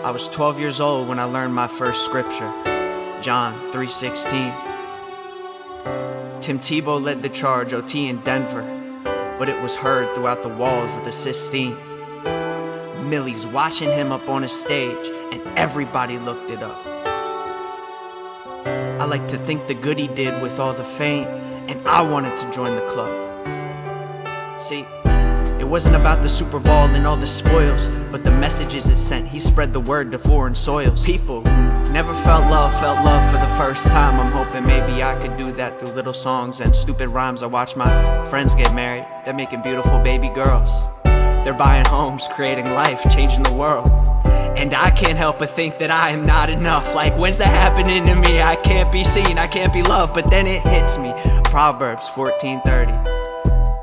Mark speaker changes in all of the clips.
Speaker 1: I was 12 years old when I learned my first scripture, John 3:16. Tim Tebow led the charge, OT in Denver, but it was heard throughout the walls of the Sistine. Millie's watching him up on a stage, and everybody looked it up. I like to think the good he did with all the fame, and I wanted to join the club. See, it wasn't about the Super Bowl and all the spoils, but the messages it sent. He spread the word to foreign soils. People who never felt love for the first time. I'm hoping maybe I could do that through little songs and stupid rhymes. I watch my friends get married. They're making beautiful baby girls. They're buying homes, creating life, changing the world. And I can't help but think that I am not enough. Like, when's that happening to me? I can't be seen, I can't be loved. But then it hits me. Proverbs 14:30.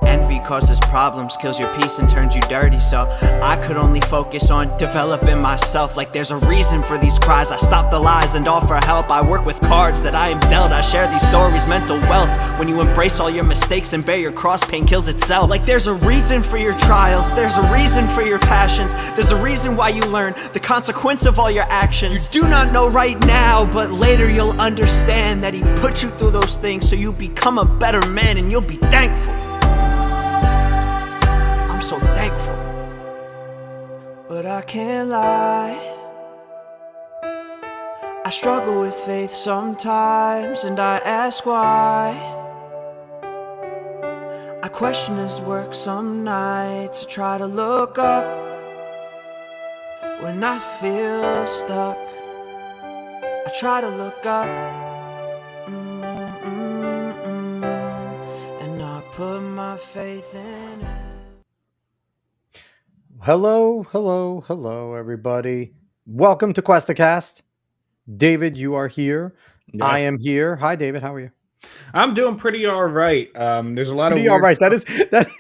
Speaker 1: Envy causes problems, kills your peace and turns you dirty. So I could only focus on developing myself. Like, there's a reason for these cries. I stop the lies and offer help. I work with cards that I am dealt. I share these stories, mental wealth. When you embrace all your mistakes and bear your cross, pain kills itself. Like, there's a reason for your trials. There's a reason for your passions. There's a reason why you learn the consequence of all your actions. You do not know right now, but later you'll understand that he put you through those things so you become a better man, and you'll be thankful. I'm so thankful, but I can't lie. I struggle with faith sometimes, and I ask why. I question his work some nights. I try to look up when I feel stuck. I try to look up, and I put my faith in it.
Speaker 2: Hello, everybody. Welcome to Cuestacast. David, you are here. Yeah. I am here. Hi, David. How are you?
Speaker 3: I'm doing pretty all right. There's a lot
Speaker 2: pretty
Speaker 3: of
Speaker 2: all right. That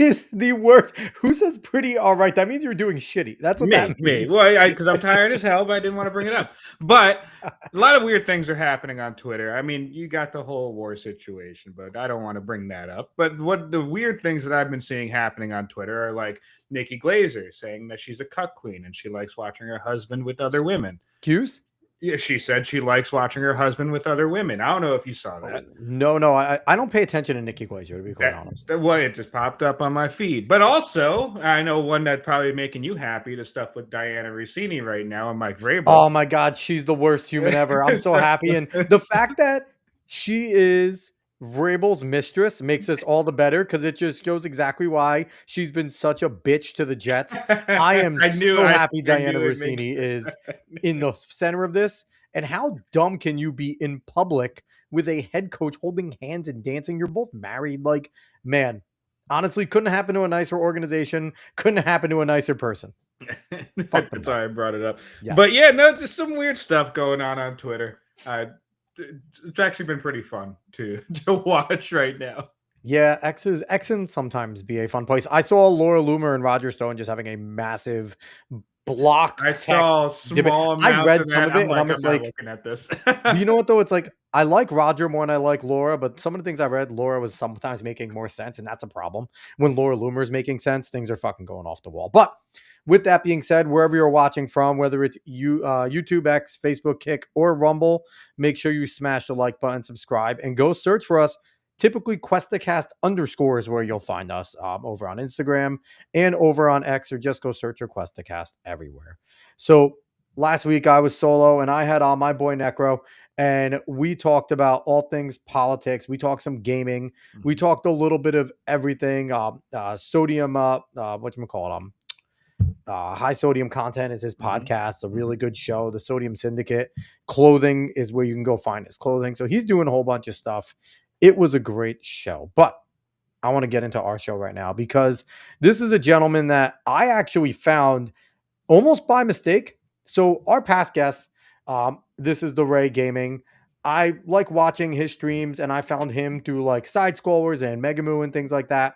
Speaker 2: is the worst. Who says pretty all right? That means you're doing shitty. That's what that means.
Speaker 3: Well, because I'm tired as hell, but I didn't want to bring it up. But a lot of weird things are happening on Twitter. I mean, you got the whole war situation, but I don't want to bring that up. But what the weird things that I've been seeing happening on Twitter are like Nikki Glaser saying that she's a cuck queen and she likes watching her husband with other women.
Speaker 2: Cues?
Speaker 3: Yeah, she said she likes watching her husband with other women. I don't know if you saw that.
Speaker 2: No, I don't pay attention to Nikki Glaser, to be quite honest.
Speaker 3: Well, it just popped up on my feed. But also, I know one that's probably making you happy, the stuff with Diana Rossini right now and Mike Vrabel.
Speaker 2: Oh my God, she's the worst human ever. I'm so happy. And the fact that she is Vrabel's mistress makes this all the better because it just shows exactly why she's been such a bitch to the Jets. I am so happy Diana Rossini is in the center of this. And how dumb can you be in public with a head coach holding hands and dancing? You're both married. Like, man, honestly, couldn't happen to a nicer organization. Couldn't happen to a nicer person.
Speaker 3: That's why I brought it up. Yeah. But yeah, no, just some weird stuff going on Twitter. It's actually been pretty fun to watch right now.
Speaker 2: Yeah, X can sometimes be a fun place. I saw Laura Loomer and Roger Stone just having a massive block.
Speaker 3: I saw small amounts.
Speaker 2: I read some of it, and I'm just like,
Speaker 3: looking at this.
Speaker 2: You know what though? It's like I like Roger more than I like Laura, but some of the things I read, Laura was sometimes making more sense, and that's a problem. When Laura Loomer is making sense, things are fucking going off the wall. But with that being said, wherever you're watching from, whether it's YouTube, X, Facebook, Kick, or Rumble, make sure you smash the like button, subscribe, and go search for us. Typically, Cuestacast _ is where you'll find us over on Instagram and over on X, or just go search your Cuestacast everywhere. So last week I was solo and I had on my boy Necro, and we talked about all things politics. We talked some gaming. We talked a little bit of everything. Sodium, whatchamacallit? High Sodium Content is his podcast. It's a really good show. The Sodium Syndicate. Clothing is where you can go find his clothing. So he's doing a whole bunch of stuff. It was a great show, but I want to get into our show right now because this is a gentleman that I actually found almost by mistake. So our past guest, this is the Ray Gaming. I like watching his streams, and I found him through like Side Scrollers and Megamoo and things like that.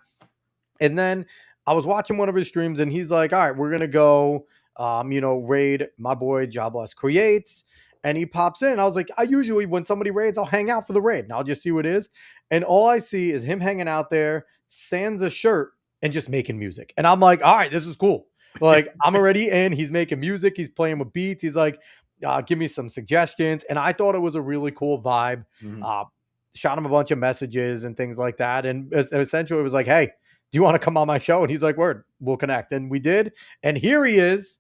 Speaker 2: And then I was watching one of his streams, and he's like, all right, we're going to go, raid my boy JahBlessCreates. And he pops in. I was like, I usually, when somebody raids, I'll hang out for the raid and I'll just see what it is. And all I see is him hanging out there, sans a shirt, and just making music. And I'm like, all right, this is cool. Like, I'm already in. He's making music. He's playing with beats. He's like, give me some suggestions. And I thought it was a really cool vibe. Uh, Shot him a bunch of messages and things like that. And essentially, it was like, hey, do you want to come on my show? And he's like, word, we'll connect. And we did. And here he is.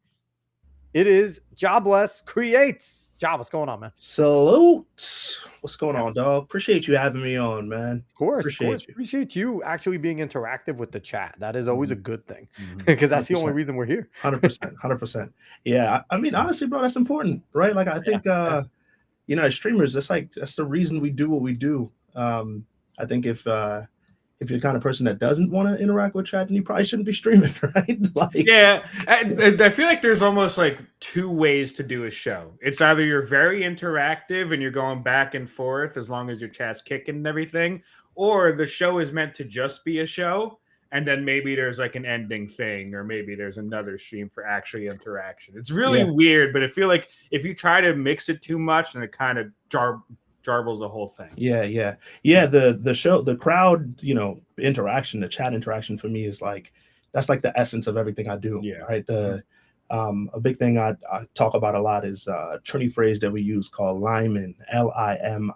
Speaker 2: It is JahBlessCreates. Ja, what's going on, man?
Speaker 4: Salute. What's going on, dog? Appreciate you having me on, man.
Speaker 2: Of course,
Speaker 4: Appreciate you.
Speaker 2: appreciate you actually being interactive with the chat. That is always a good thing
Speaker 3: Mhm.
Speaker 2: because that's the only
Speaker 4: 100%.
Speaker 2: reason we're here.
Speaker 4: 100%. 100%. Yeah. I mean, honestly, bro, that's important, right? Like, I think, you know, as streamers, that's the reason we do what we do. I think if you're the kind of person that doesn't want to interact with chat, then you probably shouldn't be streaming, right? Like,
Speaker 3: Yeah, I feel like there's almost like two ways to do a show. It's either you're very interactive and you're going back and forth as long as your chat's kicking and everything, or the show is meant to just be a show, and then maybe there's like an ending thing, or maybe there's another stream for actually interaction. It's really weird, but I feel like if you try to mix it too much, then it kind of jarbles the whole thing.
Speaker 4: Yeah. The show, the crowd, you know, interaction, the chat interaction for me is like, that's like the essence of everything I do.
Speaker 3: Yeah.
Speaker 4: Right. A big thing I talk about a lot is a Trini phrase that we use called Lyman. Liming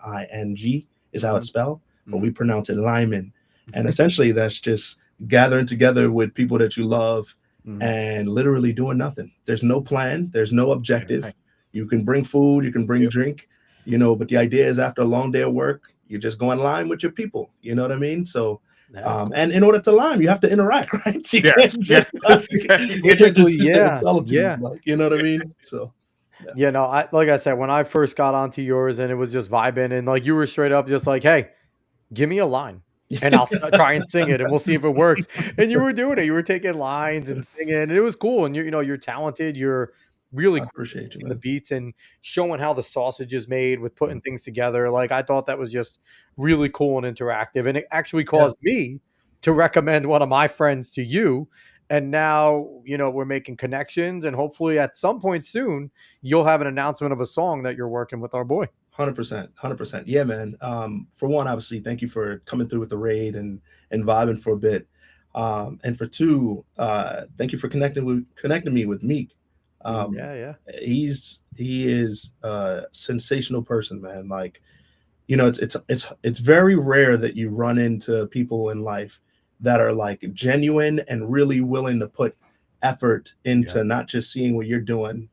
Speaker 4: is how it's spelled, but we pronounce it Lyman. And essentially that's just gathering together with people that you love and literally doing nothing. There's no plan. There's no objective. You can bring food, you can bring drink, you know, but the idea is after a long day of work, you just go in line with your people. You know what I mean? So,
Speaker 2: Cool.
Speaker 4: and in order to lime, you have to interact, right? So you
Speaker 3: Yes,
Speaker 4: can't just, you can't just sit there in solitude, like, you know what I mean? So,
Speaker 2: yeah, no, like I said, when I first got onto yours and it was just vibing and like you were straight up just like, hey, give me a line and I'll try and sing it and we'll see if it works. And you were doing it. You were taking lines and singing and it was cool. And you know, you're talented. You're really
Speaker 4: I appreciate you, man.
Speaker 2: the beats and showing how the sausage is made with putting things together. Like I thought that was just really cool and interactive. And it actually caused me to recommend one of my friends to you. And now, you know, we're making connections and hopefully at some point soon, you'll have an announcement of a song that you're working with our boy.
Speaker 4: 100%. Yeah, man. For one, obviously, thank you for coming through with the raid and vibing for a bit. And for two, thank you for connecting me with Meek. He is a sensational person, man. Like, you know, it's very rare that you run into people in life that are like genuine and really willing to put effort into not just seeing what you're doing,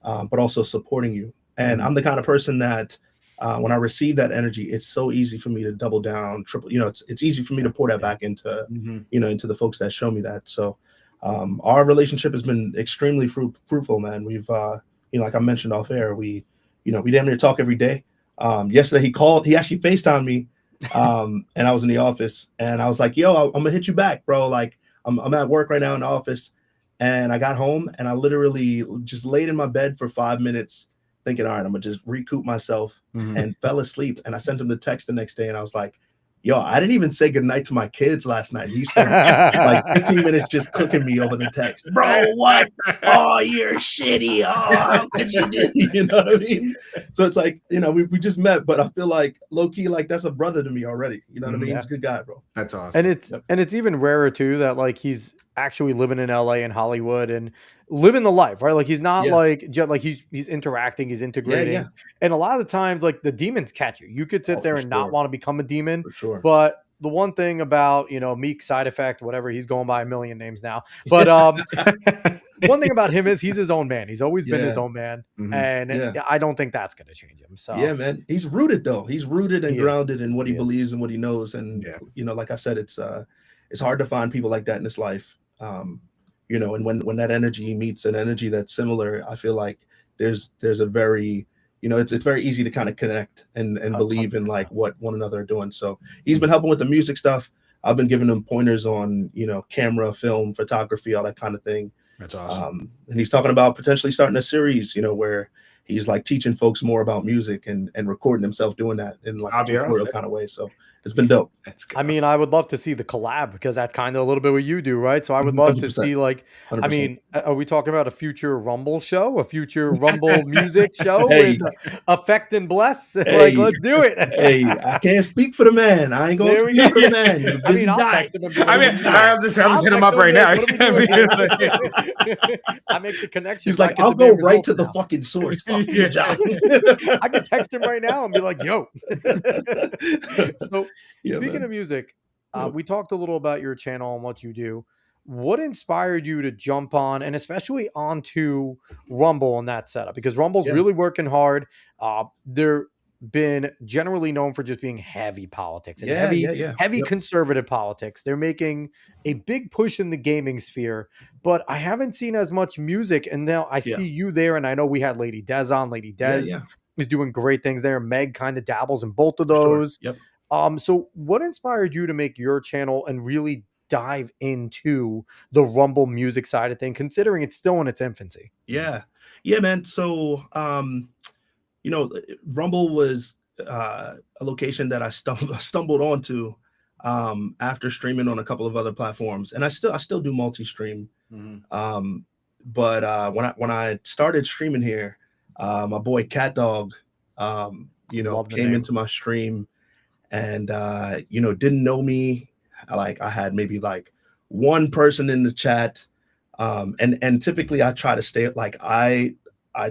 Speaker 4: but also supporting you. And I'm the kind of person that when I receive that energy, it's so easy for me to double down, triple, you know, it's easy for me to pour that back into, you know, into the folks that show me that. So our relationship has been extremely fruitful, man. We've, you know, like I mentioned off air, we damn near talk every day. Yesterday he actually FaceTimed me and I was in the office and I was like, yo, I'm gonna hit you back, bro. Like I'm at work right now in the office. And I got home and I literally just laid in my bed for 5 minutes thinking, all right, I'm gonna just recoup myself and fell asleep. And I sent him the text the next day and I was like, yo, I didn't even say goodnight to my kids last night. He spent like 15 minutes just cooking me over the text. Bro, what? Oh, you're shitty. Oh, how could you do? You know what I mean? So it's like, you know, we just met, but I feel like low key, like that's a brother to me already. You know what I mean? He's a good guy, bro.
Speaker 3: That's awesome.
Speaker 2: And it's even rarer too that like he's actually living in LA and Hollywood and living the life, right? Like he's not like just like he's interacting, he's integrating. And a lot of the times like the demons catch you. You could sit there and not want to become a demon.
Speaker 4: For sure.
Speaker 2: But the one thing about, you know, Meek Side Effect, whatever, he's going by a million names now. But one thing about him is he's his own man. He's always been his own man. And I don't think that's going to change him. So
Speaker 4: yeah, man, he's rooted though. He's rooted and grounded in what he believes and what he knows. And you know, like I said, it's hard to find people like that in this life. You know, and when that energy meets an energy that's similar, I feel like there's a very, you know, it's very easy to kind of connect and believe in like what one another are doing. So he's been helping with the music stuff. I've been giving him pointers on, you know, camera, film, photography, all that kind of thing.
Speaker 3: That's awesome.
Speaker 4: And he's talking about potentially starting a series, you know, where he's like teaching folks more about music and recording himself doing that in like a tutorial kind of way. So It's been dope.
Speaker 2: I mean, I would love to see the collab because that's kind of a little bit what you do, right? So I would love to
Speaker 4: 100%.
Speaker 2: see like, I
Speaker 4: 100%.
Speaker 2: mean, are we talking about a future Rumble show, a future Rumble music show
Speaker 4: Hey.
Speaker 2: with Effect and Bless? Like,
Speaker 4: Hey.
Speaker 2: let's do it.
Speaker 4: Hey, I can't speak for the man. I ain't gonna
Speaker 2: There we
Speaker 4: speak
Speaker 2: go.
Speaker 4: for the man. He's a
Speaker 2: I
Speaker 4: busy
Speaker 2: mean, I'll
Speaker 4: guy.
Speaker 2: text him and be like,
Speaker 3: I mean, I'll just hit him up
Speaker 2: text
Speaker 3: right now.
Speaker 2: What are we doing here? I make the connection.
Speaker 4: He's like,
Speaker 2: I
Speaker 4: I'll go right to the fucking source. Fuck you, John.
Speaker 2: I could text him right now and be like, yo. So
Speaker 4: Yeah,
Speaker 2: speaking
Speaker 4: man.
Speaker 2: of music,
Speaker 4: Yeah.
Speaker 2: we talked a little about your channel and what you do. What inspired you to jump on and especially onto Rumble in that setup? Because Rumble's
Speaker 4: Yeah.
Speaker 2: really working hard. They're been generally known for just being heavy politics and heavy
Speaker 4: Yep.
Speaker 2: conservative politics. They're making a big push in the gaming sphere, but I haven't seen as much music. And now I
Speaker 4: Yeah.
Speaker 2: see you there, and I know we had Lady Des on. Lady Des
Speaker 4: Yeah.
Speaker 2: is doing great things there. Meg kind of dabbles in both of
Speaker 4: For sure.
Speaker 2: those.
Speaker 4: Yep.
Speaker 2: So what inspired you to make your channel and really dive into the Rumble music side of thing, considering it's still in its infancy?
Speaker 4: Yeah, man. So, you know, Rumble was a location that I stumbled onto after streaming on a couple of other platforms, and I still do multi-stream. But when I started streaming here, my boy Cat Dog, you know,
Speaker 2: Love the
Speaker 4: came
Speaker 2: name.
Speaker 4: into my stream, and you know, didn't know me. I had maybe like one person in the chat, and typically I try to stay like I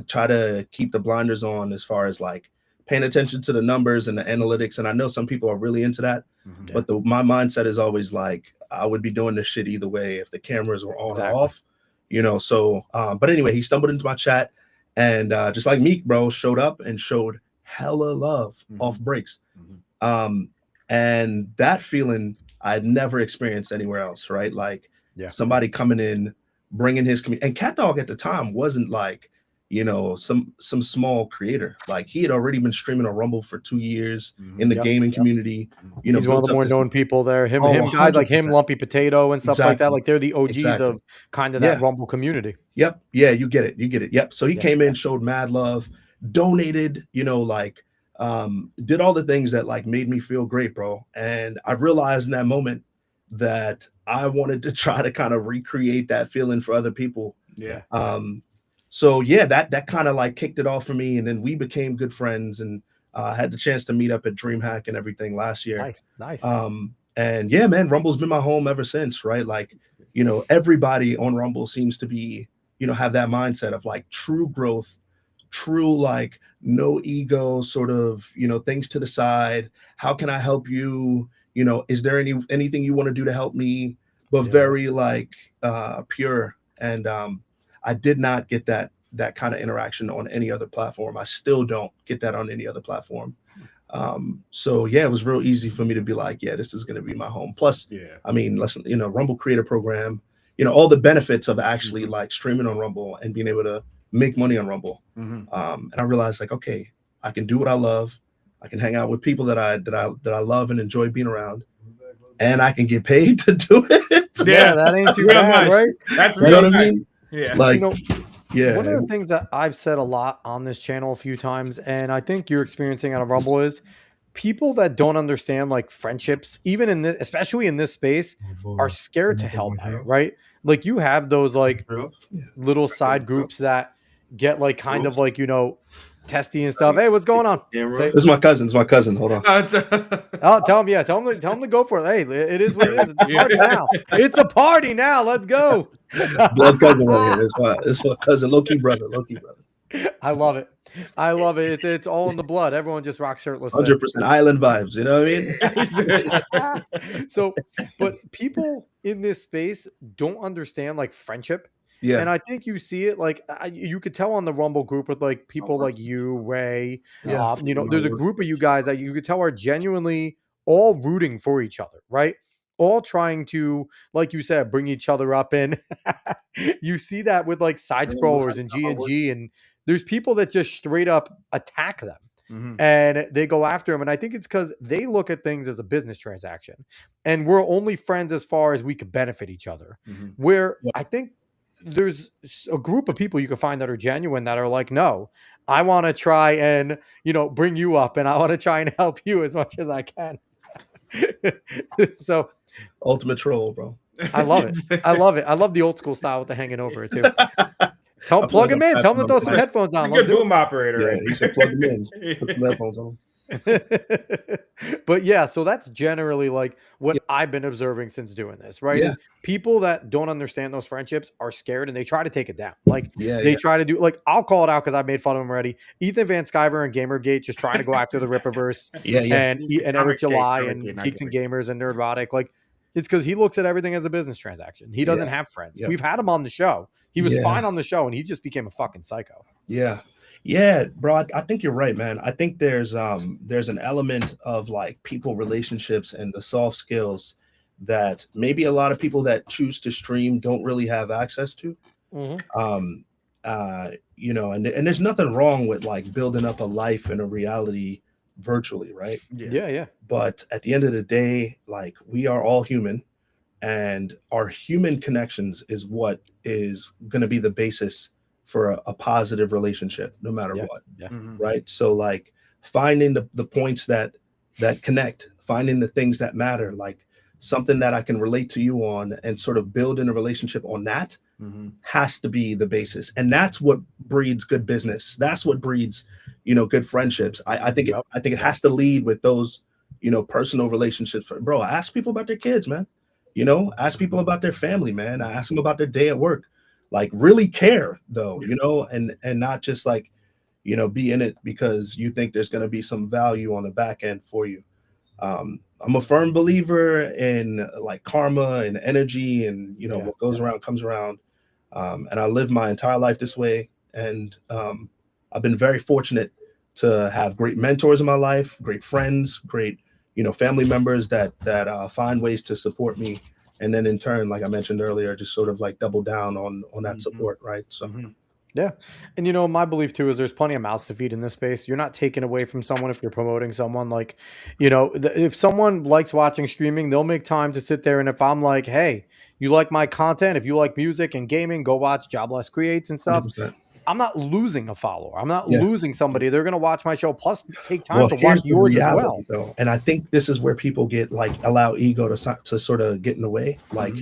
Speaker 4: try to keep the blinders on as far as like paying attention to the numbers and the analytics. And I know some people are really into that, but my mindset is always like I would be doing this shit either way if the cameras were on or off, you know. So, but anyway, he stumbled into my chat, and just like Meek, bro, showed up and showed hella love off breaks. And that feeling I had never experienced anywhere else, right? Like somebody coming in, bringing his community. And Cat Dog at the time wasn't like, you know, some small creator. Like he had already been streaming on Rumble for 2 years in the gaming community. You know,
Speaker 2: he's one of the more known people there. Him guys like him,
Speaker 4: 100%.
Speaker 2: Lumpy Potato and stuff like that.
Speaker 4: Exactly.
Speaker 2: Like they're the OGs
Speaker 4: Exactly.
Speaker 2: of kind of that Rumble community.
Speaker 4: Yep. Yeah, you get it. Yep. So he came in, showed mad love, donated, you know, like did all the things that like made me feel great, bro. And I realized in that moment that I wanted to try to kind of recreate that feeling for other people.
Speaker 3: Yeah.
Speaker 4: So yeah, that kind of like kicked it off for me, and then we became good friends, and had the chance to meet up at DreamHack and everything last year.
Speaker 2: Nice.
Speaker 4: And yeah, man, Rumble's been my home ever since, right? Like, you know, everybody on Rumble seems to be, you know, have that mindset of like true growth, true like no ego sort of, you know, things to the side. How can I help you? You know, is there anything you want to do to help me? But very like pure. And I did not get that kind of interaction on any other platform. I still don't get that on any other platform. So yeah, it was real easy for me to be like, yeah, this is going to be my home. Plus, I mean, listen, you know, Rumble Creator Program, you know, all the benefits of actually like streaming on Rumble and being able to make money on Rumble. And I realized like, okay, I can do what I love. I can hang out with people that I love and enjoy being around, and I can get paid to do it.
Speaker 2: Yeah, that ain't too bad, right?
Speaker 3: That's
Speaker 4: you know what I mean?
Speaker 3: Yeah.
Speaker 4: Like,
Speaker 2: you know,
Speaker 4: yeah.
Speaker 2: One of the things that I've said a lot on this channel a few times, and I think you're experiencing out of Rumble, is people that don't understand like friendships, even in this, especially in this space, are scared to help out, right? Like you have those like little side groups that get like kind of like, you know, testy and stuff. Hey, what's going on?
Speaker 4: This is my cousin. It's my cousin. Hold on.
Speaker 2: Oh, tell him to go for it. Hey, it is what it is. It's a party now. It's a party now. Let's go.
Speaker 4: Blood cousin right here. It's my cousin, low key brother.
Speaker 2: I love it. It's all in the blood. Everyone just rock shirtless.
Speaker 4: 100% island vibes. You know what I
Speaker 2: mean? So, but people in this space don't understand like friendship.
Speaker 4: Yeah.
Speaker 2: And I think you see it like you could tell on the Rumble group with like people like you, Ray. You know, there's a group of you guys that you could tell are genuinely all rooting for each other, right? All trying to, like you said, bring each other up in. You see that with like side scrollers and G, and there's people that just straight up attack them. And they go after them. And I think it's because they look at things as a business transaction. And we're only friends as far as we could benefit each other. Where I think there's a group of people you can find that are genuine, that are like, no, I want to try and, you know, bring you up, and I want to try and help you as much as I can. So
Speaker 4: Ultimate troll, bro.
Speaker 2: I love it. I love it. I love the old school style with the hanging over it too. Tell
Speaker 4: I
Speaker 2: plug
Speaker 4: feel
Speaker 2: him
Speaker 4: like
Speaker 2: in.
Speaker 4: I'm
Speaker 2: Tell him to throw some
Speaker 4: passing
Speaker 2: headphones
Speaker 3: He's
Speaker 2: on.
Speaker 3: a
Speaker 2: Let's
Speaker 3: good
Speaker 2: do
Speaker 3: boom operator.
Speaker 4: Yeah,
Speaker 3: Right
Speaker 4: he said plug them in. Put some headphones on.
Speaker 2: it. But yeah, so that's generally like what
Speaker 4: Yeah.
Speaker 2: I've been observing since doing this, right?
Speaker 4: Yeah.
Speaker 2: Is people that don't understand those friendships are scared and they try to take it down. Like
Speaker 4: Yeah,
Speaker 2: they
Speaker 4: yeah.
Speaker 2: try to do like I'll call it out because I've made fun of him already. Ethan Van Sciver and Gamergate just trying to go after the Rippaverse
Speaker 4: Yeah, yeah.
Speaker 2: and Eric July
Speaker 3: Comic
Speaker 2: and
Speaker 3: Gate, not
Speaker 2: Geeks and
Speaker 3: Gamergate.
Speaker 2: Gamers and Nerdrotic. Like it's because he looks at everything as a business transaction. He doesn't
Speaker 4: Yeah.
Speaker 2: have friends.
Speaker 4: Yeah.
Speaker 2: We've had him on the show. He was
Speaker 4: Yeah.
Speaker 2: fine on the show and he just became a fucking psycho.
Speaker 4: Yeah. Yeah, bro. I think you're right, man. I think there's an element of like people relationships and the soft skills that maybe a lot of people that choose to stream don't really have access to. Um you know, and there's nothing wrong with like building up a life and a reality virtually, right?
Speaker 2: Yeah.
Speaker 4: But at the end of the day, like we are all human, and our human connections is what is going to be the basis for a positive relationship no matter
Speaker 2: Yeah.
Speaker 4: what,
Speaker 2: Yeah.
Speaker 4: right? So like finding the points that connect, finding the things that matter, like something that I can relate to you on and sort of building a relationship on that has to be the basis. And that's what breeds good business. That's what breeds, you know, good friendships. I think
Speaker 2: Yep.
Speaker 4: I think it has to lead with those, you know, personal relationships. Bro, ask people about their kids, man. You know, ask people about their family, man. Ask them about their day at work. Like really care though, you know, and not just like, you know, be in it because you think there's going to be some value on the back end for you. I'm a firm believer in like karma and energy, and you know, what goes around comes around. And I live my entire life this way. And I've been very fortunate to have great mentors in my life, great friends, great, you know, family members that find ways to support me. And then in turn, like I mentioned earlier, just sort of like double down on that support, right? So
Speaker 2: Yeah. And you know, my belief too is there's plenty of mouths to feed in this space. You're not taking away from someone if you're promoting someone. Like, you know, if someone likes watching streaming, they'll make time to sit there. And if I'm like, hey, you like my content, if you like music and gaming, go watch JahBlessCreates and stuff.
Speaker 4: 100%.
Speaker 2: I'm not losing a follower. I'm not
Speaker 4: Yeah.
Speaker 2: losing somebody. They're going to watch my show, plus take time
Speaker 4: Well,
Speaker 2: to
Speaker 4: here's
Speaker 2: watch
Speaker 4: the
Speaker 2: yours as
Speaker 4: reality,
Speaker 2: well.
Speaker 4: though, and I think this is where people get like allow ego to sort of get in the way. Like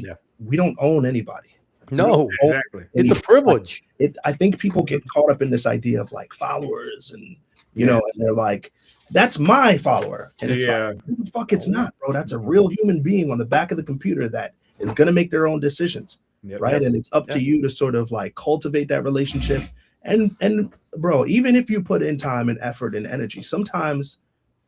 Speaker 4: we don't own anybody.
Speaker 2: No,
Speaker 3: Exactly.
Speaker 2: it's a privilege.
Speaker 4: I think people get caught up in this idea of like followers, and you know, and they're like, "That's my follower," and it's like, "Who the fuck? It's not, bro. That's a real human being on the back of the computer that is gonna make their own decisions, right? And it's up to you to sort of like cultivate that relationship. And bro, even if you put in time and effort and energy, sometimes,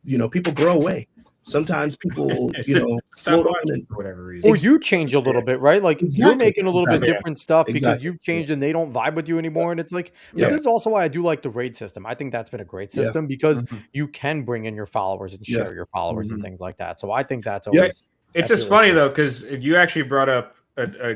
Speaker 4: you know, people grow away. Sometimes people, you know, float on and
Speaker 3: for whatever reason.
Speaker 2: Or you change a little bit, right? Like you're making a little bit different stuff because
Speaker 4: Exactly.
Speaker 2: you've changed and they don't vibe with you anymore. And it's like, but this is also why I do like the raid system. I think that's been a great system because you can bring in your followers and share your followers and things like that. So I think that's always.
Speaker 3: It's just funny though, because you actually brought up a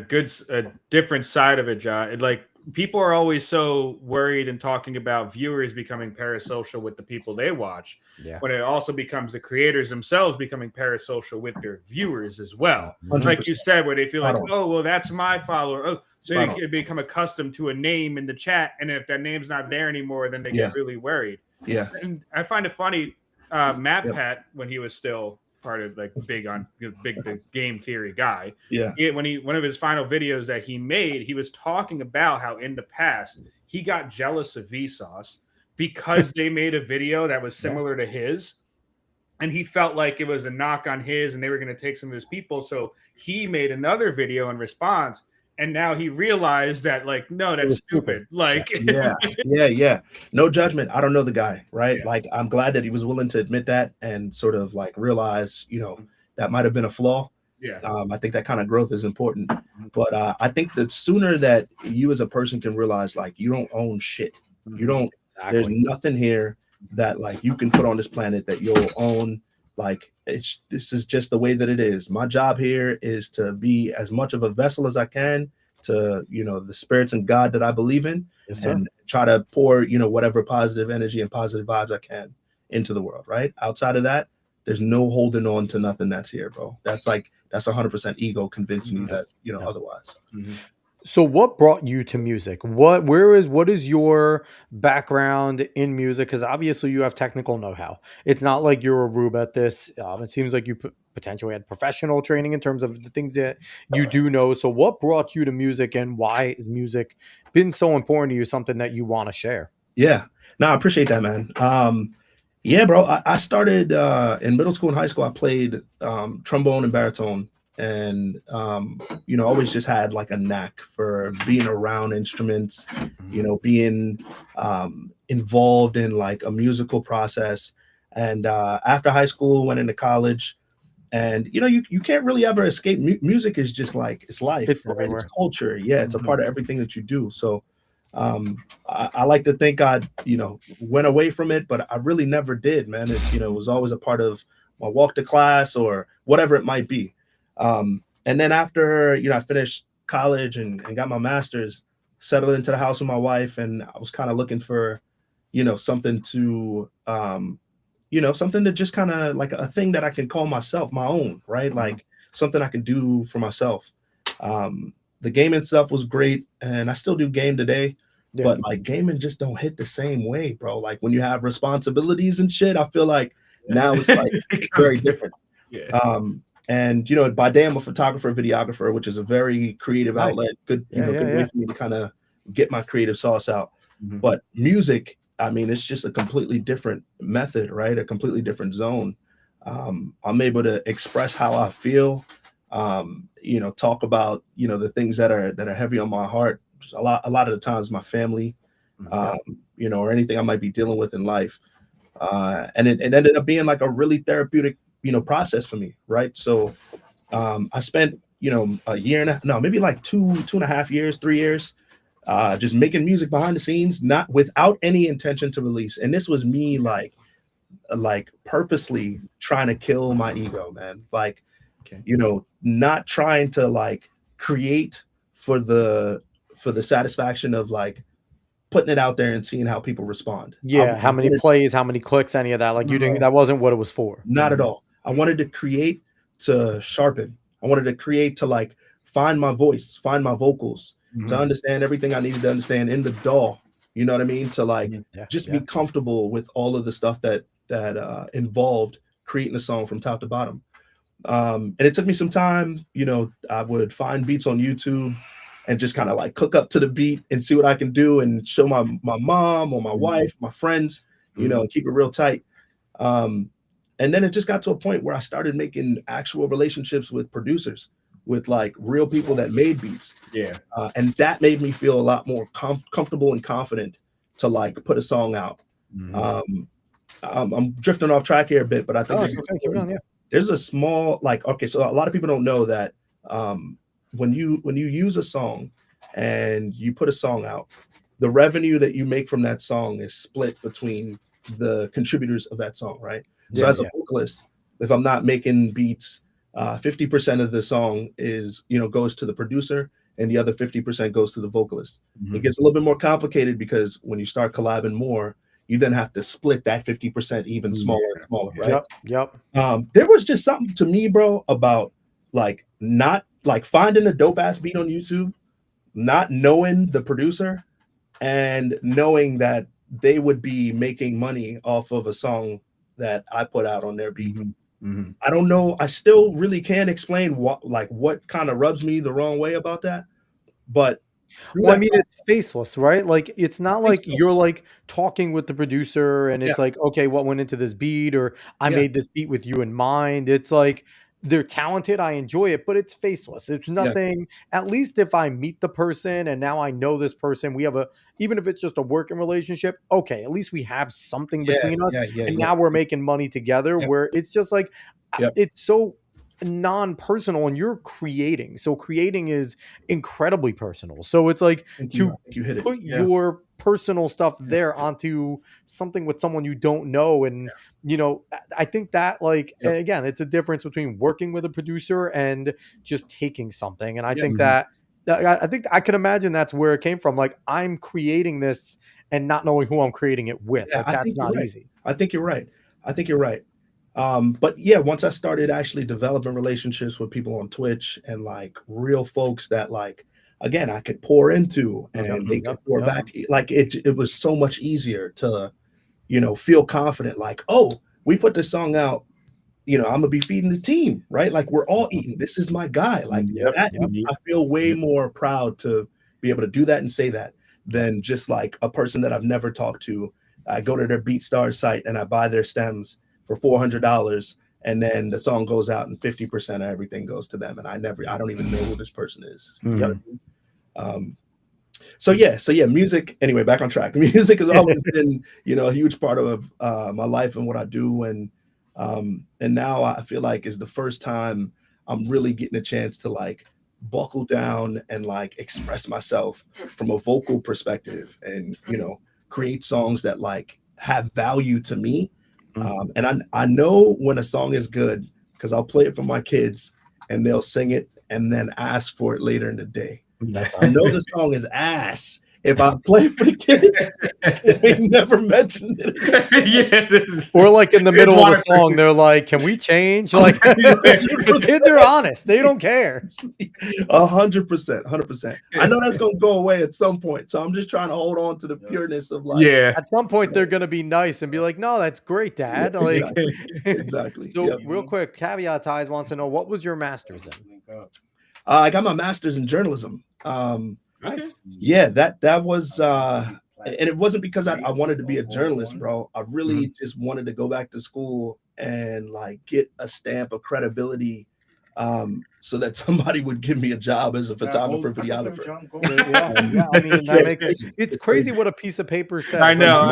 Speaker 3: different side of it, Jah. Like people are always so worried and talking about viewers becoming parasocial with the people they watch, when it also becomes the creators themselves becoming parasocial with their viewers as well.
Speaker 4: 100%.
Speaker 3: Like you said, where they feel like, oh, well, that's my follower. Oh, they become accustomed to a name in the chat, and if that name's not there anymore, then they get really worried.
Speaker 4: Yeah,
Speaker 3: and I find it funny. Matt Pat, when he was still part of like big game theory guy. One of his final videos that he made, he was talking about how in the past he got jealous of Vsauce because they made a video that was similar to his, and he felt like it was a knock on his and they were going to take some of his people, so he made another video in response. And now he realized that, like, no, that's stupid. Like,
Speaker 4: yeah. No judgment. I don't know the guy, right? Like, I'm glad that he was willing to admit that and sort of like realize, you know, that might have been a flaw. I think that kind of growth is important. But I think the sooner that you as a person can realize, like, you don't own shit. You don't. There's nothing here that like you can put on this planet that you'll own. Like this is just the way that it is. My job here is to be as much of a vessel as I can to, you know, the spirits and God that I believe in, and try to pour, you know, whatever positive energy and positive vibes I can into the world. Right. Outside of that, there's no holding on to nothing that's here, bro. That's 100% ego convincing you that, you know, otherwise.
Speaker 2: So what brought you to music? What is your background in music? Because obviously you have technical know-how. It's not like you're a rube at this. It seems like you potentially had professional training in terms of the things that you do know. So what brought you to music, and why is music been so important to you? Something that you want to share?
Speaker 4: Yeah. No, I appreciate that, man. Yeah, bro. I started in middle school and high school. I played trombone and baritone, and always just had like a knack for being around instruments. Being involved in like a musical process. And after high school, went into college, and you can't really ever escape. Music is just like it's life,
Speaker 2: It's
Speaker 4: right? It's
Speaker 2: everywhere.
Speaker 4: culture. Yeah, it's a
Speaker 2: Mhm.
Speaker 4: part of everything that you do. So I like to think I, went away from it, but I really never did, man. It was always a part of my walk to class or whatever it might be. And then after, I finished college and got my master's, settled into the house with my wife, and I was kind of looking for, something to, something to just kind of like a thing that I can call myself my own, right?
Speaker 2: Mhm.
Speaker 4: Like something I can do for myself. The gaming stuff was great, and I still do game today,
Speaker 2: Yeah.
Speaker 4: but like gaming just don't hit the same way, bro. Like when you have responsibilities and shit, I feel like now it's like
Speaker 3: It
Speaker 4: it's
Speaker 3: comes
Speaker 4: very
Speaker 3: to-
Speaker 4: different.
Speaker 3: yeah.
Speaker 4: And by day I'm a photographer, videographer, which is a very creative
Speaker 2: Nice.
Speaker 4: outlet. Good,
Speaker 2: Yeah. Yeah.
Speaker 4: good way
Speaker 2: Yeah.
Speaker 4: for me to kind of get my creative sauce out.
Speaker 3: Mhm.
Speaker 4: But music, I mean, it's just a completely different method, right? A completely different zone. I'm able to express how I feel, talk about, the things that are heavy on my heart. A lot of the times my family,
Speaker 2: Yeah.
Speaker 4: um, or anything I might be dealing with in life. And it ended up being like a really therapeutic, process for me, right? So I spent, a year and no, maybe like 2.5 years, 3 years, just making music behind the scenes, not without any intention to release. And this was me like purposely trying to kill my ego, man. Like,
Speaker 3: Okay.
Speaker 4: not trying to like create for the satisfaction of like putting it out there and seeing how people respond.
Speaker 2: Yeah. How many
Speaker 4: Wanted
Speaker 2: plays? How many clicks? Any of that? Like you didn't.
Speaker 4: no,
Speaker 2: That wasn't what it was for.
Speaker 4: not at all. I wanted to create to sharpen. I wanted to create to like find my voice, find my vocals, to
Speaker 3: Mhm.
Speaker 4: understand everything I needed to understand in the DAW. You know what I mean? To like
Speaker 3: Mhm.
Speaker 2: Yeah.
Speaker 4: just be
Speaker 2: Yeah.
Speaker 4: comfortable with all of the stuff that involved creating a song from top to bottom. And it took me some time. I would find beats on YouTube and just kind of like cook up to the beat and see what I can do and show my mom or my
Speaker 3: Mhm.
Speaker 4: wife, my friends,
Speaker 3: Mhm.
Speaker 4: and keep it real tight. Um, and then it just got to a point where I started making actual relationships with producers, with like real people that made beats.
Speaker 3: Yeah.
Speaker 4: And that made me feel a lot more comfortable and confident to like put a song out.
Speaker 3: Mhm.
Speaker 4: Um, I'm drifting off track here a bit, but I think
Speaker 2: Oh,
Speaker 4: this
Speaker 2: it's
Speaker 4: is
Speaker 2: okay. Keep
Speaker 4: important.
Speaker 2: going. Yeah.
Speaker 4: There's a small like okay, so a lot of people don't know that when you use a song and you put a song out, the revenue that you make from that song is split between the contributors of that song, right? So
Speaker 2: Yeah.
Speaker 4: as a
Speaker 2: Yeah.
Speaker 4: vocalist, if I'm not making beats, 50% of the song is goes to the producer, and the other 50% goes to the vocalist. It
Speaker 3: Mhm.
Speaker 4: gets a little bit more complicated because when you start collabing more, you then have to split that 50% even
Speaker 3: Yeah.
Speaker 4: smaller and smaller,
Speaker 3: Yeah.
Speaker 4: right?
Speaker 2: Yep. Yep.
Speaker 4: There was just something to me, bro, about like not like finding a dope ass beat on YouTube, not knowing the producer, and knowing that they would be making money off of a song that I put out on their beat.
Speaker 3: Mhm. Mhm.
Speaker 4: I don't know. I still really can't explain what kind of rubs me the wrong way about that. But through
Speaker 2: Well, I
Speaker 4: that
Speaker 2: mean,
Speaker 4: process,
Speaker 2: it's faceless, right? Like, it's
Speaker 4: I
Speaker 2: not
Speaker 4: think
Speaker 2: like
Speaker 4: so.
Speaker 2: you're like talking with the producer and
Speaker 4: Yeah,
Speaker 2: it's like, okay, what went into this beat? Or I
Speaker 4: yeah,
Speaker 2: made this beat with you in mind. It's like they're talented. I enjoy it, but it's faceless. It's
Speaker 4: yeah,
Speaker 2: nothing. At least if I meet the person and now I know this person, we have even if it's just a working relationship, okay, at least we have something
Speaker 4: yeah,
Speaker 2: between us.
Speaker 4: yeah, yeah,
Speaker 2: And
Speaker 4: yeah,
Speaker 2: now we're making money together
Speaker 4: yeah,
Speaker 2: where it's just like,
Speaker 4: yeah.
Speaker 2: it's so non-personal and you're creating. So creating is incredibly personal. So it's like,
Speaker 4: Thank you. I
Speaker 2: to
Speaker 4: think you hit it.
Speaker 2: put
Speaker 4: Yeah,
Speaker 2: your personal stuff
Speaker 4: yeah,
Speaker 2: there onto something with someone you don't know. And I think that, like,
Speaker 4: yep,
Speaker 2: again, it's a difference between working with a producer and just taking something. And I
Speaker 4: yep.
Speaker 2: think
Speaker 3: Mhm.
Speaker 2: that I think I can imagine that's where it came from. Like, I'm creating this and not knowing who I'm creating it with.
Speaker 4: Yeah,
Speaker 2: Like,
Speaker 4: I
Speaker 2: that's
Speaker 4: think you're
Speaker 2: not
Speaker 4: right.
Speaker 2: easy.
Speaker 4: I think you're right. I think you're right. But yeah, once I started actually developing relationships with people on Twitch and like real folks that like again, I could pour into, and they could pour
Speaker 2: Yep.
Speaker 4: back. Like it was so much easier to, feel confident. Like, oh, we put this song out. I'm gonna be feeding the team, right? Like we're all eating. This is my guy. Like that. I feel way more proud to be able to do that and say that than just like a person that I've never talked to. I go to their BeatStars site and I buy their stems for $400, and then the song goes out and 50% of everything goes to them, and I don't even know who this person is. You know what I mean? So yeah, music. Anyway, back on track. Music has always been, a huge part of my life and what I do, and now I feel like is the first time I'm really getting a chance to like buckle down and like express myself from a vocal perspective, and create songs that like have value to me. And I know when a song is good because I'll play it for my kids and they'll sing it and then ask for it later in the day. I know the song is ass if I play it for the kids. They never mentioned it.
Speaker 2: Or like in the middle of the song, they're like, "Can we change?" Like the kids are honest; they don't care.
Speaker 4: 100%. I know that's gonna go away at some point, so I'm just trying to hold on to the pureness of like.
Speaker 3: Yeah.
Speaker 2: At some point, they're gonna be nice and be like, "No, that's great, Dad." Like
Speaker 4: exactly.
Speaker 2: So, real quick, Caveat Ties wants to know, what was your master's in?
Speaker 4: I got my master's in journalism.
Speaker 2: Nice.
Speaker 4: Yeah, that was and it wasn't because I wanted to be a journalist, bro. I really just wanted to go back to school and like get a stamp of credibility, so that somebody would give me a job as a photographer, videographer.
Speaker 2: I mean, it's crazy what a piece of paper says.
Speaker 3: I know.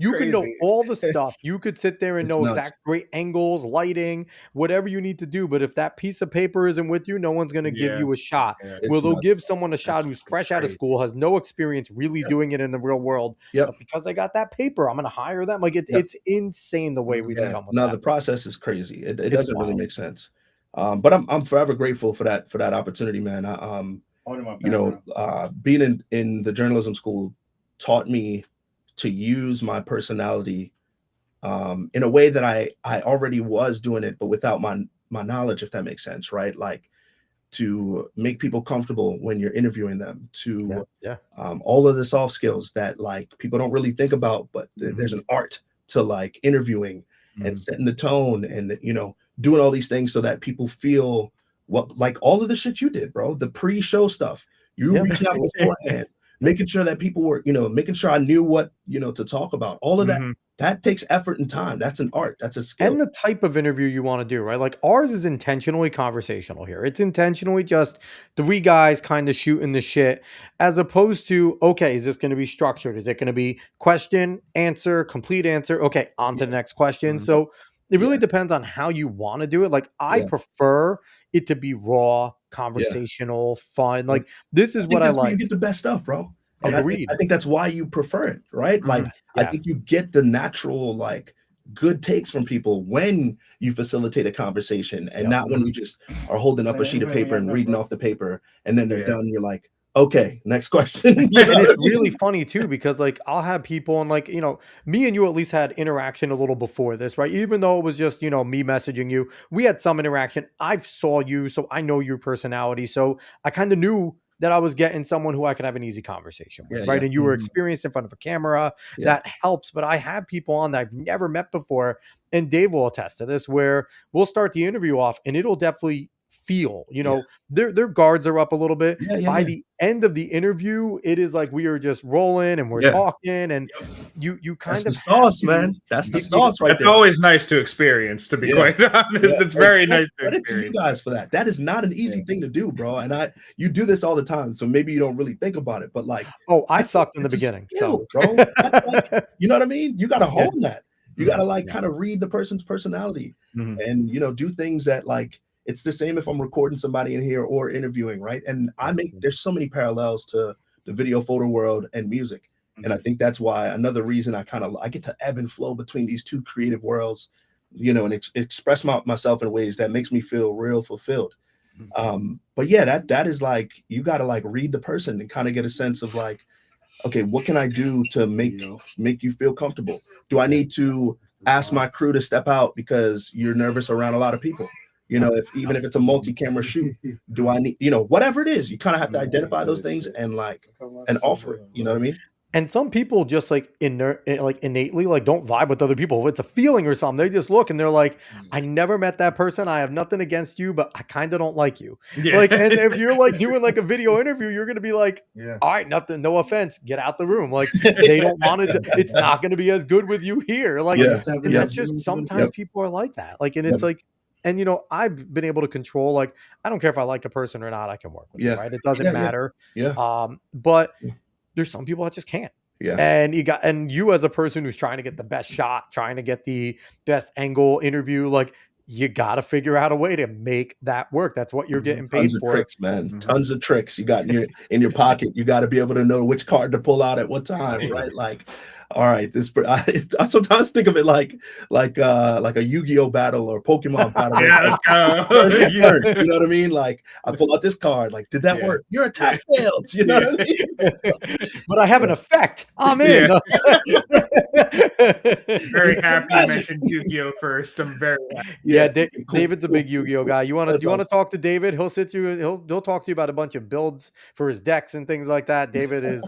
Speaker 2: You could know all the stuff. You could sit there and know exact great angles, lighting, whatever you need to do. But if that piece of paper isn't with you, no one's going to give you a shot. Well, they'll give someone a shot who's fresh out of school, has no experience really doing it in the real world. But because they got that paper, I'm going to hire them. Like it's insane the way we become.
Speaker 4: No, the process is crazy. It doesn't really make sense. But I'm forever grateful for that opportunity, man. Being in the journalism school taught me to use my personality in a way that I already was doing it, but without my knowledge, if that makes sense, right? Like to make people comfortable when you're interviewing them, to all of the soft skills that like people don't really think about, but there's an art to like interviewing and setting the tone and doing all these things so that people feel like all of the shit you did, bro. The pre-show stuff, you reached out beforehand, making sure that people were, making sure I knew what, to talk about. All of that takes effort and time. That's an art. That's a skill.
Speaker 2: And the type of interview you want to do, right? Like ours is intentionally conversational here. It's intentionally just three guys kind of shooting the shit, as opposed to, okay, is this going to be structured? Is it going to be question, answer, complete answer? Okay, on to the next question. So it really depends on how you want to do it. Like I prefer it to be raw, conversational, fun. Like this is what I like.
Speaker 4: You get the best stuff, bro. And
Speaker 2: Agreed.
Speaker 4: I think that's why you prefer it, right? Like I think you get the natural, like good takes from people when you facilitate a conversation, and not when you just are holding up a sheet of paper and reading off the paper, and then they're done. You're like, okay, next question.
Speaker 2: And it's really funny too, because like I'll have people and like, me and you at least had interaction a little before this, right? Even though it was just, me messaging you, we had some interaction. I saw you, so I know your personality. So I kind of knew that I was getting someone who I could have an easy conversation with, right? And you were experienced in front of a camera. That helps. But I have people on that I've never met before, and Dave will attest to this, where we'll start the interview off and it'll definitely feel, their guards are up a little bit. By the end of the interview, it is like we are just rolling and we're talking, and you kind
Speaker 4: That's
Speaker 2: of
Speaker 4: the sauce, man. That's the sauce, right?
Speaker 3: That's always nice to experience, to be quite honest. It's very nice to
Speaker 4: experience. To you guys for that. That is not an easy thing to do, bro. And you do this all the time, so maybe you don't really think about it, but like,
Speaker 2: I sucked in the beginning,
Speaker 4: skill, bro. Like, you know what I mean? You got to hone that. You got to like kind of read the person's personality, and do things that like. It's the same if I'm recording somebody in here or interviewing, right? And there's so many parallels to the video photo world and music. And I think that's why another reason I get to ebb and flow between these two creative worlds, and express myself in ways that makes me feel real fulfilled. But yeah, that is like, you got to like read the person and kind of get a sense of like, okay, what can I do to make you feel comfortable? Do I need to ask my crew to step out because you're nervous around a lot of people? You know, if even if it's a multi-camera shoot, do I need, whatever it is, you kind of have to identify those things and offer it. You know what I mean?
Speaker 2: And some people just like innately like don't vibe with other people. If it's a feeling or something, they just look and they're like, I never met that person. I have nothing against you, but I kind of don't like you.
Speaker 3: Yeah.
Speaker 2: Like, and if you're like doing like a video interview, you're gonna be like, all right, nothing, no offense, get out the room. Like they don't want to. It's not gonna be as good with you here. Like, and that's just sometimes people are like that. Like, and it's like. And, I've been able to control, like, I don't care if I like a person or not, I can work with them, right? It doesn't matter. But there's some people that just can't. And you as a person who's trying to get the best shot, trying to get the best angle interview, like you got to figure out a way to make that work. That's what you're getting paid
Speaker 4: Tons
Speaker 2: for.
Speaker 4: Of tricks, man. Tons of tricks you got in your pocket. You got to be able to know which card to pull out at what time, right? Like, all right, I sometimes think of it like a Yu-Gi-Oh battle or Pokemon battle. You know what I mean? Like I pull out this card, like, did that work? Your attack failed. You know what I mean?
Speaker 2: But I have an effect. I'm in.
Speaker 3: Very happy you mentioned Yu-Gi-Oh first. I'm very happy.
Speaker 2: David's a big Yu-Gi-Oh guy. You want to talk to David? He'll talk to you about a bunch of builds for his decks and things like that. David is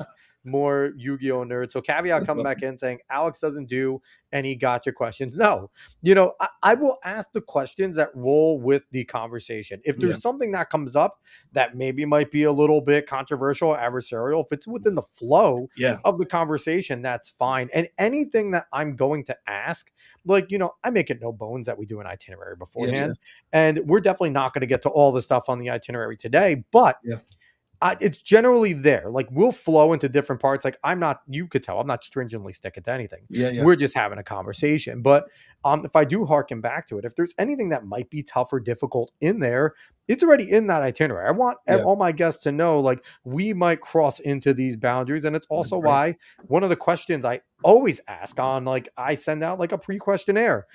Speaker 2: more Yu-Gi-Oh nerd. So Caveat coming back in saying Alex doesn't do any gotcha questions. No, I will ask the questions that roll with the conversation. If there's something that comes up that maybe might be a little bit controversial, adversarial, if it's within the flow of the conversation, that's fine. And anything that I'm going to ask, like, I make it no bones that we do an itinerary beforehand. And we're definitely not going to get to all the stuff on the itinerary today, but it's generally there. Like we'll flow into different parts. Like you could tell I'm not stringently sticking to anything. We're just having a conversation. But if I do harken back to it, if there's anything that might be tough or difficult in there, it's already in that itinerary. I want all my guests to know, like, we might cross into these boundaries. And it's also why one of the questions I always ask on, like, I send out like a pre-questionnaire.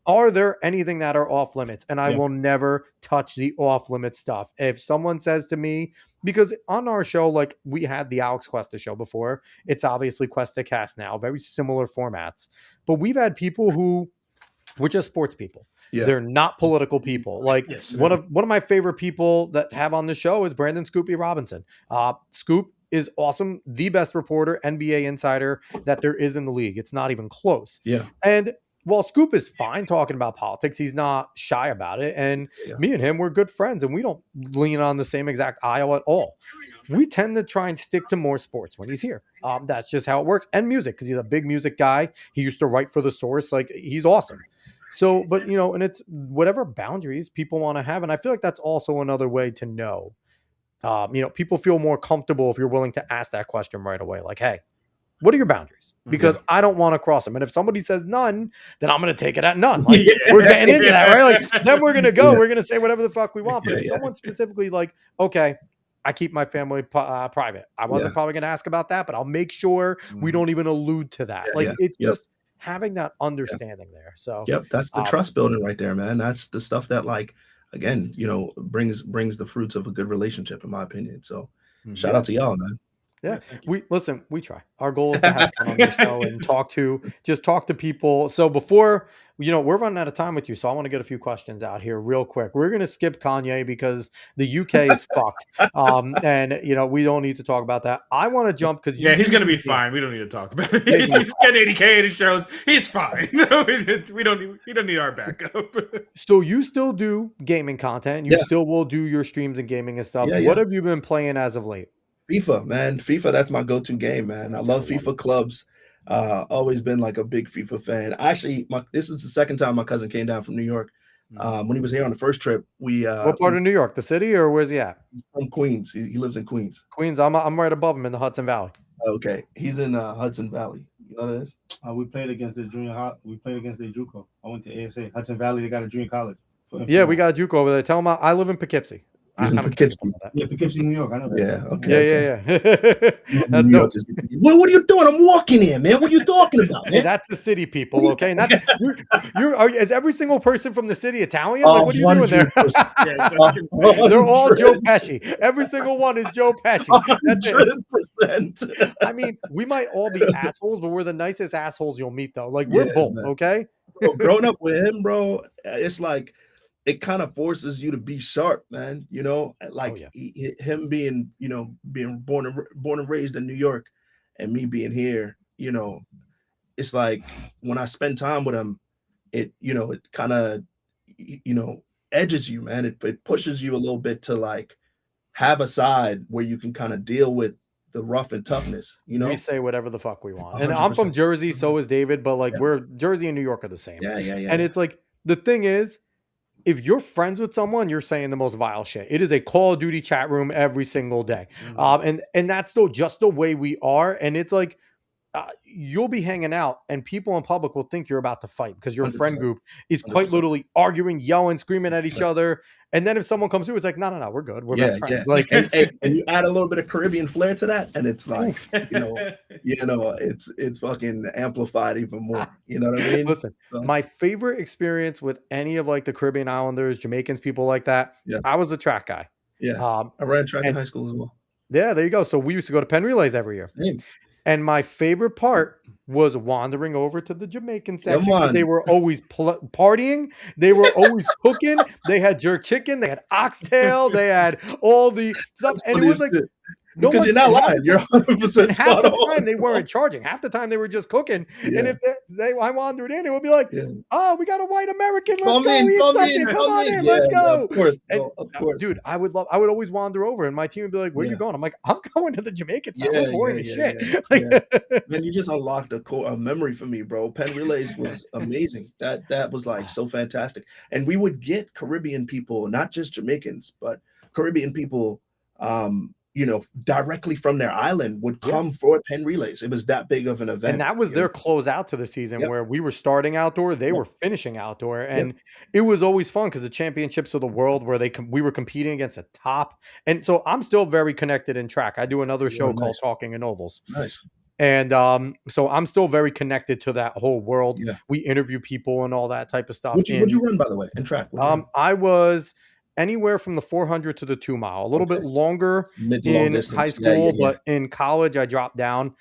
Speaker 2: Are there anything that are off limits? And I will never touch the off limit stuff. If someone says to me, because on our show, like we had the Alex Cuesta show before, it's obviously Cuestacast now, very similar formats, but we've had people who were just sports people. They're not political people. Like one of my favorite people that have on the show is Brandon Scoopy Robinson. Scoop is awesome. The best reporter, NBA insider that there is in the league. It's not even close. And while Scoop is fine talking about politics, he's not shy about it. And me and him, we're good friends and we don't lean on the same exact aisle at all. We tend to try and stick to more sports when he's here. That's just how it works. And music, because he's a big music guy. He used to write for The Source. Like, he's awesome. So, but, and it's whatever boundaries people want to have. And I feel like that's also another way to know. People feel more comfortable if you're willing to ask that question right away. Like, hey, what are your boundaries? Because I don't want to cross them. And if somebody says none, then I'm going to take it at none. Like, we're getting into that, right? Like, then we're going to go. We're going to say whatever the fuck we want. But if someone specifically like, okay, I keep my family private. I wasn't probably going to ask about that, but I'll make sure we don't even allude to that. It's just having that understanding there. So
Speaker 4: that's the trust building right there, man. That's the stuff that, like, again, brings the fruits of a good relationship, in my opinion. So shout out to y'all, man.
Speaker 2: We try. Our goal is to have fun on the show and talk to people. So before, we're running out of time with you. So I want to get a few questions out here real quick. We're going to skip Kanye because the UK is fucked. And we don't need to talk about that. I want to jump because
Speaker 3: he's going to be fine. We don't need to talk about it. He's getting 80K in his shows. He's fine. We don't need our backup.
Speaker 2: So you still do gaming content. You still will do your streams and gaming and stuff. What have you been playing as of late?
Speaker 4: FIFA, man. FIFA, that's my go-to game, man. I love FIFA clubs. Always been like a big FIFA fan. Actually, this is the second time my cousin came down from New York. When he was here on the first trip,
Speaker 2: what part of New York? The city, or where's he at?
Speaker 4: From Queens. He lives in Queens.
Speaker 2: Queens. I'm right above him in the Hudson Valley.
Speaker 4: Okay, he's in Hudson Valley. You know what it is?
Speaker 5: We played against the JUCO. I went to ASA Hudson Valley. They got a junior college.
Speaker 2: Yeah, we got a JUCO over there. Tell him I live in Poughkeepsie.
Speaker 4: He's in Poughkeepsie.
Speaker 5: Yeah, Poughkeepsie, New York. I know that.
Speaker 4: Yeah. Okay.
Speaker 2: New York is,
Speaker 4: what are you doing? I'm walking in, man. What are you talking about, man?
Speaker 2: Hey, that's the city people, okay? And that's, is every single person from the city Italian? Like, what are you doing there? They're all Joe Pesci. Every single one is Joe Pesci.
Speaker 4: 100%.
Speaker 2: I mean, we might all be assholes, but we're the nicest assholes you'll meet, though. Like, we're both,
Speaker 4: man.
Speaker 2: okay?
Speaker 4: Growing up with him, bro, it's like it kind of forces you to be sharp, man. You know, like
Speaker 2: yeah.
Speaker 4: him being, you know, being born and raised in New York, and me being here, you know, it's like when I spend time with him, it, you know, it kind of, you know, edges you, man. It pushes you a little bit to like have a side where you can kind of deal with the rough and toughness, you
Speaker 2: We
Speaker 4: know.
Speaker 2: say whatever the fuck we want. And I'm from
Speaker 4: 100%.
Speaker 2: Jersey, so is David, but like
Speaker 4: Yeah.
Speaker 2: we're Jersey and New York are the same.
Speaker 4: Yeah, yeah, yeah.
Speaker 2: And it's like the thing is, if you're friends with someone, you're saying the most vile shit. It is a Call of Duty chat room every single day. And that's still just the way we are. And it's like you'll be hanging out and people in public will think you're about to fight because your friend
Speaker 4: 100%.
Speaker 2: group is quite
Speaker 4: 100%.
Speaker 2: literally arguing, yelling, screaming at each
Speaker 4: Yeah.
Speaker 2: other. And then if someone comes through, it's like, no, we're good. We're
Speaker 4: Yeah,
Speaker 2: best friends.
Speaker 4: yeah.
Speaker 2: Like,
Speaker 4: and you add a little bit of Caribbean flair to that, and it's like, you know, it's fucking amplified even more. You know what I mean?
Speaker 2: listen,
Speaker 4: So,
Speaker 2: my favorite experience with any of like the Caribbean Islanders, Jamaicans, people like that,
Speaker 4: Yeah.
Speaker 2: I was a track guy.
Speaker 4: yeah, I ran track in
Speaker 2: and-
Speaker 4: high school as well.
Speaker 2: Yeah, there you go. So we used to go to Penn Relays every year.
Speaker 4: Same.
Speaker 2: And my favorite part was wandering over to the Jamaican section
Speaker 4: Come
Speaker 2: because they
Speaker 4: on.
Speaker 2: were always partying. They were always cooking. They had jerk chicken. They had oxtail. They had all the stuff.
Speaker 4: That's
Speaker 2: And it
Speaker 4: funny
Speaker 2: was
Speaker 4: as
Speaker 2: like,
Speaker 4: shit.
Speaker 2: no
Speaker 4: Because
Speaker 2: one-
Speaker 4: you're not
Speaker 2: and half
Speaker 4: lying.
Speaker 2: the
Speaker 4: You're 100%
Speaker 2: and half
Speaker 4: spot
Speaker 2: the
Speaker 4: on.
Speaker 2: time they weren't charging. Half the time they were just cooking.
Speaker 4: Yeah.
Speaker 2: And if I wandered in, it would be like,
Speaker 4: Yeah.
Speaker 2: oh, we got a white American. Let's
Speaker 4: Come
Speaker 2: go
Speaker 4: in,
Speaker 2: eat
Speaker 4: come
Speaker 2: something.
Speaker 4: in,
Speaker 2: Come
Speaker 4: come
Speaker 2: on
Speaker 4: in.
Speaker 2: in.
Speaker 4: Yeah,
Speaker 2: Let's
Speaker 4: yeah,
Speaker 2: go.
Speaker 4: of course,
Speaker 2: And,
Speaker 4: bro, of course.
Speaker 2: dude, I would always wander over and my team would be like, where you
Speaker 4: Yeah.
Speaker 2: going? I'm like, I'm going to the Jamaican side.
Speaker 4: Yeah,
Speaker 2: We're boring
Speaker 4: yeah,
Speaker 2: as
Speaker 4: yeah,
Speaker 2: shit.
Speaker 4: yeah,
Speaker 2: Like,
Speaker 4: Man, you just unlocked a memory for me, bro. Penn Relays was amazing. That was like so fantastic. And we would get Caribbean people, not just Jamaicans, but Caribbean people, you know, directly from their island would come for Penn Relays. It was that big of an event.
Speaker 2: And that was their closeout to the season
Speaker 4: Yep.
Speaker 2: where we were starting outdoor, they were finishing outdoor, and it was always fun because the championships of the world where we were competing against the top. And so I'm still very connected in track. I do another show called Talking in Ovals.
Speaker 4: Nice.
Speaker 2: And so I'm still very connected to that whole world.
Speaker 4: Yeah.
Speaker 2: We interview people and all that type of stuff.
Speaker 4: Would you run, by the way, in track?
Speaker 2: I was anywhere from the 400 to the 2 mile, a little bit longer in high school, but in college I dropped down.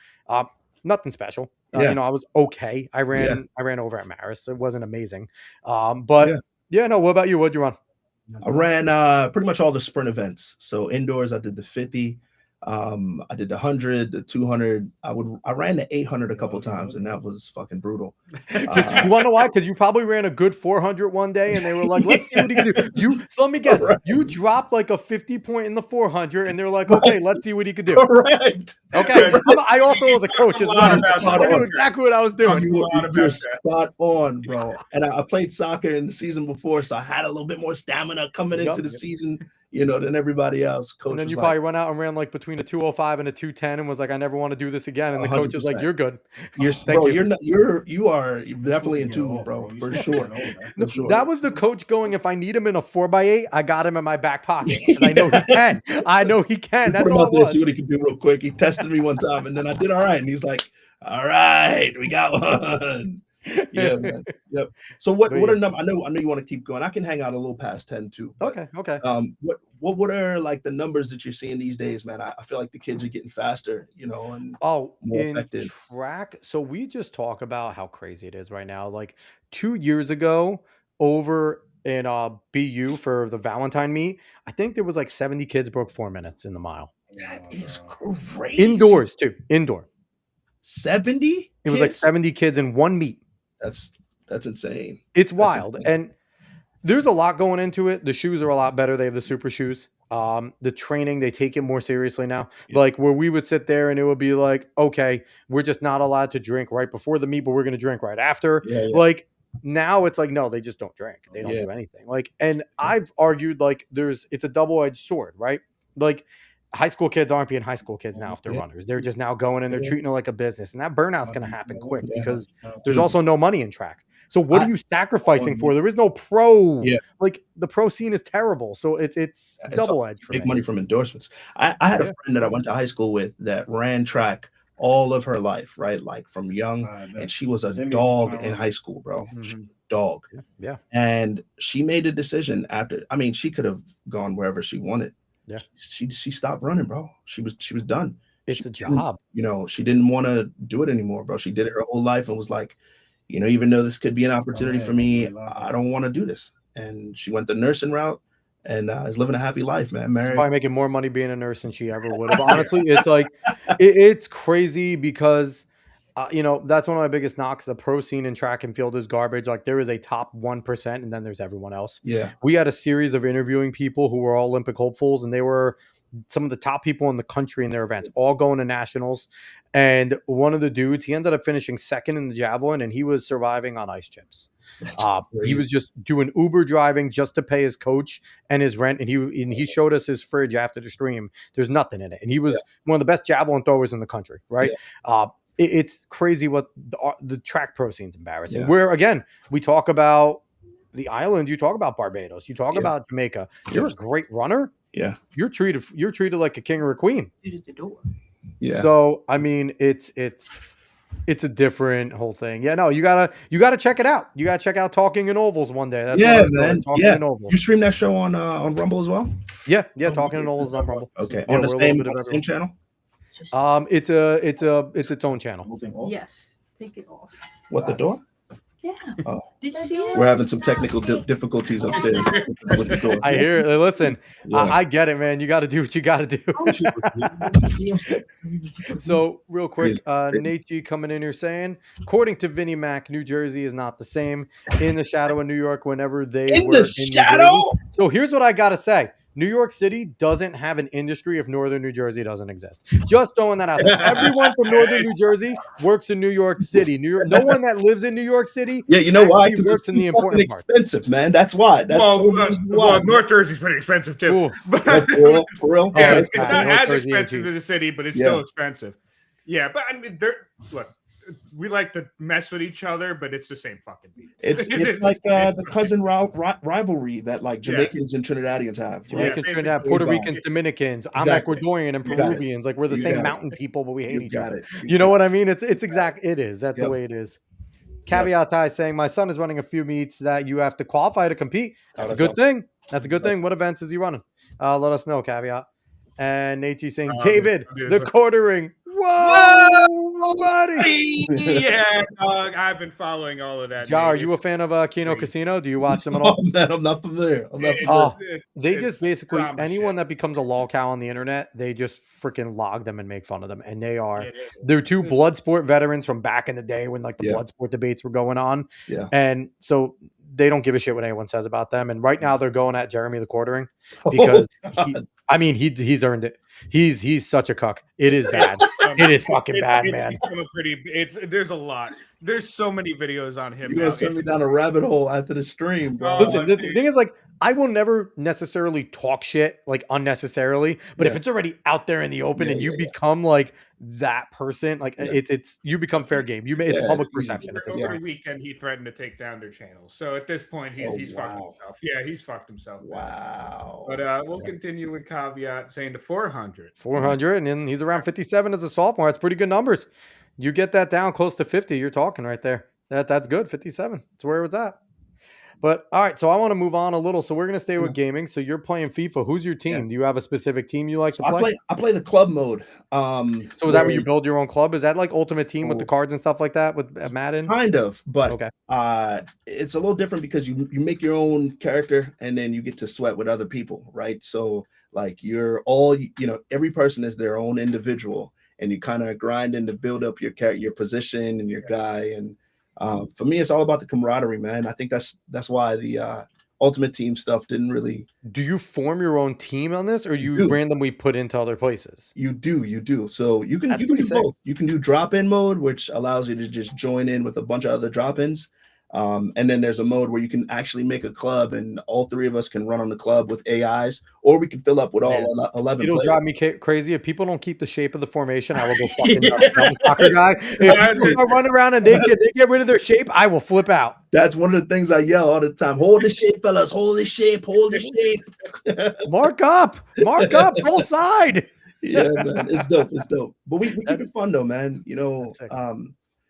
Speaker 2: Nothing special. You know, I was okay. I ran over at Maris. It wasn't amazing. But no, what about you? What'd you run?
Speaker 4: I ran pretty much all the sprint events. So indoors, I did the 50. I did the 100, the 200. I ran the 800 a couple times, and that was fucking brutal.
Speaker 2: You want to know why? Because you probably ran a good 400 one day, and they were like, "Let's see what he can do." So let me guess, you dropped like a 50 point in the 400, and they're like, "Okay, let's see what he could do."
Speaker 4: Correct.
Speaker 2: Okay, I also was a coach as well. So I knew exactly what I was doing.
Speaker 4: You're spot on, bro. And I played soccer in the season before, so I had a little bit more stamina coming into the season, you know, than everybody else. Coach,
Speaker 2: and then you probably went out and ran like between a 205 and a 210, and was like, "I never want to do this again." And the coach is like, "You're good."
Speaker 4: You are definitely in tune, bro, for sure. For sure.
Speaker 2: That was the coach going, if I need him in a 4x8, I got him in my back pocket. I know he can. I know he can. That's all it was.
Speaker 4: See what he can do real quick. He tested me one time, and then I did all right. And he's like, "All right, we got one." Yeah, man. Yep. So what are numbers? I know you want to keep going. I can hang out a little past 10 too. But,
Speaker 2: okay.
Speaker 4: What are like the numbers that you're seeing these days, man? I feel like the kids are getting faster, you know, and more effective.
Speaker 2: Track. So we just talk about how crazy it is right now. Like 2 years ago, over in BU for the Valentine meet, I think there was like 70 kids broke 4 minutes in the mile.
Speaker 4: That is crazy.
Speaker 2: Indoors too. Indoor.
Speaker 4: 70?
Speaker 2: It was like 70 kids in one meet.
Speaker 4: That's insane.
Speaker 2: It's wild. And there's a lot going into it. The shoes are a lot better. They have the super shoes. The training, they take it more seriously now. Like where we would sit there and it would be like, okay, we're just not allowed to drink right before the meet, but we're going to drink right after. Like now it's like, no, they just don't drink. They don't do anything. Like, and I've argued like it's a double-edged sword, right? Like high school kids aren't being high school kids now if they're runners. They're just now going and they're treating it like a business. And that burnout's going to happen quick because there's also no money in track. So what are you sacrificing for? There is no pro. Like the pro scene is terrible. So it's double-edged for
Speaker 4: me. Make money from endorsements. I had a friend that I went to high school with that ran track all of her life, right? Like from young. And she was a dog in high school, bro. Dog.
Speaker 2: Yeah.
Speaker 4: And she made a decision after. I mean, she could have gone wherever she wanted.
Speaker 2: Yeah.
Speaker 4: She stopped running, bro. She was done.
Speaker 2: It's a job.
Speaker 4: You know, she didn't want to do it anymore, bro. She did it her whole life and was like, you know, even though this could be an opportunity for me, I don't want to do this. and she went the nursing route and is living a happy life, man.
Speaker 2: She's
Speaker 4: Married.
Speaker 2: probably making more money being a nurse than she ever would have. Honestly, it's like it's crazy because that's one of my biggest knocks. The pro scene in track and field is garbage. Like there is a top 1%, and then there's everyone else.
Speaker 4: Yeah.
Speaker 2: We had a series of interviewing people who were all Olympic hopefuls, and they were some of the top people in the country in their events, all going to nationals. And one of the dudes, he ended up finishing second in the javelin, and he was surviving on ice chips. He was just doing Uber driving just to pay his coach and his rent. And he showed us his fridge after the stream. There's nothing in it. And he was one of the best javelin throwers in the country, right? Yeah. It's crazy what the track pro scene's embarrassing. Yeah. Where, again, we talk about the island, you talk about Barbados, you talk about Jamaica. You're a great runner. Yeah. You're treated like a king or a queen. Yeah. So, I mean, it's a different whole thing. Yeah, no, you gotta check it out. You gotta check out Talking in Ovals one day. That's
Speaker 4: man. Talking in Ovals. You stream that show on Rumble as well?
Speaker 2: Yeah, Talking in Ovals on Rumble.
Speaker 4: Okay. On the same channel?
Speaker 2: It's its own channel.
Speaker 6: Yes. Take it off.
Speaker 4: What, the door?
Speaker 6: Yeah. Oh. Did you see it?
Speaker 4: We're having some technical difficulties upstairs with the door.
Speaker 2: I hear it. Listen, I get it, man. You got to do what you got to do. So, real quick, Nate G coming in here saying, according to Vinnie Mac, New Jersey is not the same. In the shadow of New York, whenever they were in the shadow. So here's what I got to say. New York City doesn't have an industry if Northern New Jersey doesn't exist. Just throwing that out there. Everyone from Northern New Jersey works in New York City. No one that lives in New York City.
Speaker 4: Yeah, you know why?
Speaker 2: Because works in the important
Speaker 4: expensive, part. Man. That's why.
Speaker 3: Well, North Jersey's pretty expensive too. For real? Yeah, it's not as expensive as the city, but it's still expensive. Yeah, but I mean, look. We like to mess with each other, but it's the same fucking beat.
Speaker 4: It's like the cousin rivalry that like Jamaicans and Trinidadians have. Right?
Speaker 2: Jamaican, Trinidad, Puerto Ricans, Dominicans. I'm Ecuadorian and Peruvians. Like we're the same mountain people, but we hate each other. You know what I mean? It's exact. It is. That's the way it is. Caveat Ty saying my son is running a few meets that you have to qualify to compete. That's a good thing. That's a good thing. What events is he running? Let us know. Caveat. And Nate saying David, the quartering. Whoa, buddy!
Speaker 3: Yeah, I've been following all of that.
Speaker 2: Jah, are you a fan of Kino Casino? Do you watch them at all?
Speaker 4: Man, I'm not familiar.
Speaker 2: They just basically anyone that becomes a lol cow on the internet, they just freaking log them and make fun of them. And they're two blood sport veterans from back in the day when like the blood sport debates were going on. Yeah, and so they don't give a shit what anyone says about them. And right now they're going at Jeremy the quartering because he's earned it. He's such a cuck. It is bad. It is fucking bad, man.
Speaker 3: There's a lot. There's so many videos on him.
Speaker 4: You're gonna send me down a rabbit hole after the stream, bro.
Speaker 2: Listen, the thing is, like, I will never necessarily talk shit like unnecessarily, but if it's already out there in the open and you become like that person, like it's you become fair game. It's a public perception at this point.
Speaker 3: Every weekend he threatened to take down their channel. So at this point he's fucked himself. Yeah, he's fucked himself.
Speaker 4: Wow.
Speaker 3: But we'll continue with caveat saying to 400.
Speaker 2: 400, and then he's around 57 as a sophomore. That's pretty good numbers. You get that down close to 50, you're talking right there. That's good. 57. That's where it's at. But all right, so I want to move on a little. So we're gonna stay with gaming. So you're playing FIFA. Who's your team? Yeah. Do you have a specific team you like to play?
Speaker 4: I play the club mode.
Speaker 2: So is that where you build your own club? Is that like Ultimate Team with the cards and stuff like that with Madden?
Speaker 4: Kind of, but it's a little different because you make your own character and then you get to sweat with other people, right? So like you're all every person is their own individual, and you kind of grinding to build up your position and your guy. And for me, it's all about the camaraderie, man. I think that's why the Ultimate Team stuff didn't really.
Speaker 2: Do you form your own team on this, or you randomly put into other places?
Speaker 4: You do. So you can do both. You can do drop-in mode, which allows you to just join in with a bunch of other drop-ins. And then there's a mode where you can actually make a club and all three of us can run on the club with AIs, or we can fill up with all 11
Speaker 2: It'll drive me crazy. If people don't keep the shape of the formation, I will go fucking nuts. I'm a soccer guy. If people run around and they get rid of their shape, I will flip out.
Speaker 4: That's one of the things I yell all the time. Hold the shape, fellas. Hold the shape. Hold the shape.
Speaker 2: Mark up. Full side.
Speaker 4: Yeah, man. It's dope. But we keep it fun though, man.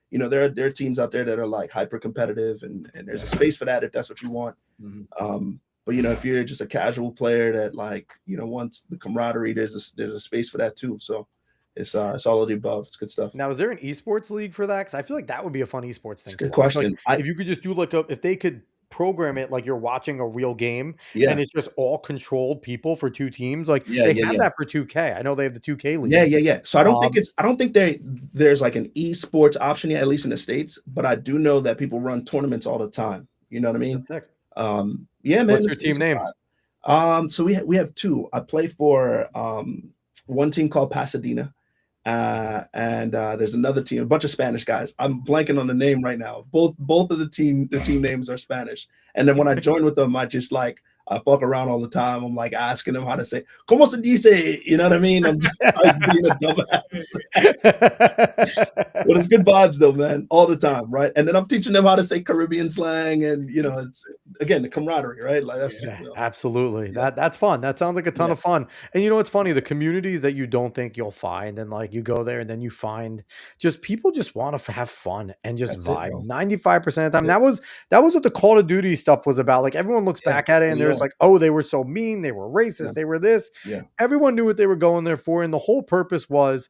Speaker 4: There are teams out there that are like hyper competitive, and there's a space for that if that's what you want. Mm-hmm. But if you're just a casual player that wants the camaraderie, there's a space for that too. So it's all of the above. It's good stuff.
Speaker 2: Now, is there an esports league for that? Because I feel like that would be a fun esports thing.
Speaker 4: Good question.
Speaker 2: Like, if you could just do if they could program it like you're watching a real game,
Speaker 4: Yeah.
Speaker 2: and it's just all controlled people for 2 teams. Like
Speaker 4: Yeah,
Speaker 2: they
Speaker 4: yeah,
Speaker 2: have
Speaker 4: yeah.
Speaker 2: that for 2K. I know they have the 2K
Speaker 4: Yeah,
Speaker 2: leagues.
Speaker 4: yeah, yeah. So I don't think
Speaker 2: Um,
Speaker 4: there's like an esports option yet, at least in the States, but I do know that people run tournaments all the time. You know what I mean?
Speaker 2: That's sick.
Speaker 4: Yeah, man,
Speaker 2: What's your team
Speaker 4: it's a
Speaker 2: name?
Speaker 4: vibe. So we have two. I play for one team called Pasadena, and there's another team, a bunch of Spanish guys. I'm blanking on the name right now. Both of the team names are Spanish. And then when I join with them, I fuck around all the time. I'm like asking them how to say "Cómo se dice?" You know what I mean? I'm just like being a dumbass. But it's good vibes though, man, all the time, right? And then I'm teaching them how to say Caribbean slang, and it's again the camaraderie, right? Like that's
Speaker 2: Yeah, absolutely.
Speaker 4: yeah,
Speaker 2: That's fun. That sounds like a ton
Speaker 4: yeah,
Speaker 2: of fun. And you know what's funny? The communities that you don't think you'll find, and like you go there and then you find just people just want to have fun and just
Speaker 4: that's it,
Speaker 2: vibe.
Speaker 4: bro.
Speaker 2: 95% of the time.
Speaker 4: Yeah,
Speaker 2: That was what the Call of Duty stuff was about. Like everyone looks
Speaker 4: yeah,
Speaker 2: back at it and
Speaker 4: we
Speaker 2: there's
Speaker 4: are.
Speaker 2: like, oh, they were so mean, they were
Speaker 4: Yeah,
Speaker 2: racist, they were this.
Speaker 4: yeah,
Speaker 2: Everyone knew what they were going there for, and the whole purpose was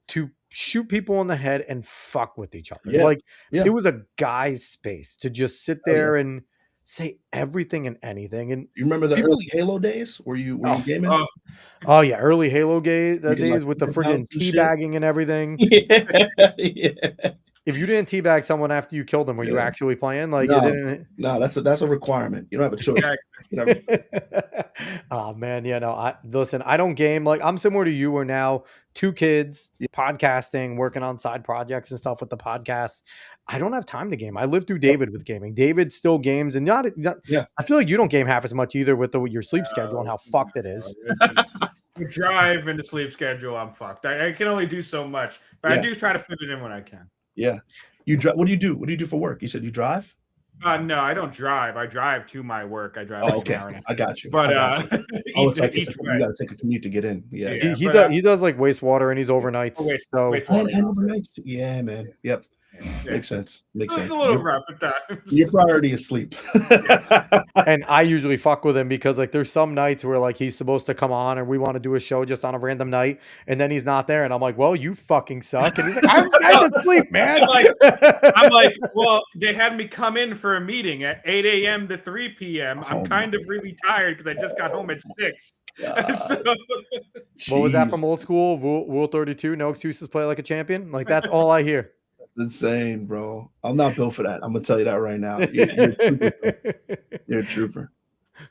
Speaker 2: to shoot people in the head and fuck with each other.
Speaker 4: yeah,
Speaker 2: Like
Speaker 4: yeah.
Speaker 2: it was a guy's space to just sit
Speaker 4: Hell yeah.
Speaker 2: there and say everything and anything. And
Speaker 4: You remember the
Speaker 2: people,
Speaker 4: early Halo days? Were you
Speaker 2: oh,
Speaker 4: gaming?
Speaker 3: Oh,
Speaker 2: oh yeah, early Halo
Speaker 4: You could like
Speaker 2: days with the
Speaker 4: super
Speaker 2: friggin'
Speaker 4: bounce and shit.
Speaker 2: teabagging and everything.
Speaker 4: Yeah, yeah.
Speaker 2: If you didn't teabag someone after you killed them, were you
Speaker 4: Yeah.
Speaker 2: actually playing? Like it
Speaker 4: No,
Speaker 2: didn't.
Speaker 4: no, that's a requirement. You don't have a choice.
Speaker 3: exactly.
Speaker 4: You don't have a choice.
Speaker 2: Oh man, yeah, no. I listen, I don't game. Like I'm similar to you where now 2 kids,
Speaker 4: Yeah,
Speaker 2: podcasting, working on side projects and stuff with the podcast. I don't have time to game. I lived through
Speaker 4: yep,
Speaker 2: David with gaming. David still games and not
Speaker 4: yeah.
Speaker 2: I feel like you don't game half as much either with your sleep schedule and how fucked it
Speaker 3: No,
Speaker 2: is.
Speaker 3: the drive and the sleep schedule, I'm fucked. I can only do so much, but I
Speaker 4: Yeah,
Speaker 3: do try to fit it in when I can.
Speaker 4: yeah. You drive. What do you do? What do you do for work? You said you drive?
Speaker 3: No, I don't drive. I drive to my work. I drive
Speaker 4: Oh,
Speaker 3: like an
Speaker 4: okay.
Speaker 3: hour and a half.
Speaker 4: I got you.
Speaker 3: But
Speaker 4: I got you. Oh, it's like
Speaker 3: each
Speaker 4: you
Speaker 3: way.
Speaker 4: got to take a commute to get in. Yeah,
Speaker 3: Yeah,
Speaker 4: yeah.
Speaker 3: but
Speaker 2: He does like wastewater and he's overnights.
Speaker 3: oh, wait,
Speaker 2: So
Speaker 3: wait
Speaker 4: And,
Speaker 3: for it.
Speaker 4: and overnight. Yeah, man. Yep.
Speaker 3: Yeah.
Speaker 4: Makes sense. Makes
Speaker 3: It's
Speaker 4: sense.
Speaker 3: a little rough at times.
Speaker 4: Your priority is sleep.
Speaker 2: and I usually fuck with him because like there's some nights where like he's supposed to come on and we want to do a show just on a random night and then he's not there and I'm like, well, you fucking suck. And he's like, I'm trying to sleep, man.
Speaker 3: I'm like, well, they had me come in for a meeting at 8 a.m. to 3 p.m. I'm
Speaker 4: Oh
Speaker 3: kind
Speaker 4: my
Speaker 3: of really tired because I just got home at 6.
Speaker 4: God.
Speaker 3: So,
Speaker 2: What was that
Speaker 4: Jeez,
Speaker 2: from old school? Rule 32, no excuses, play like a champion. Like that's all I hear.
Speaker 4: that's insane, bro. I'm not built for that. I'm gonna tell you that right now. You're a trooper, bro. You're a trooper.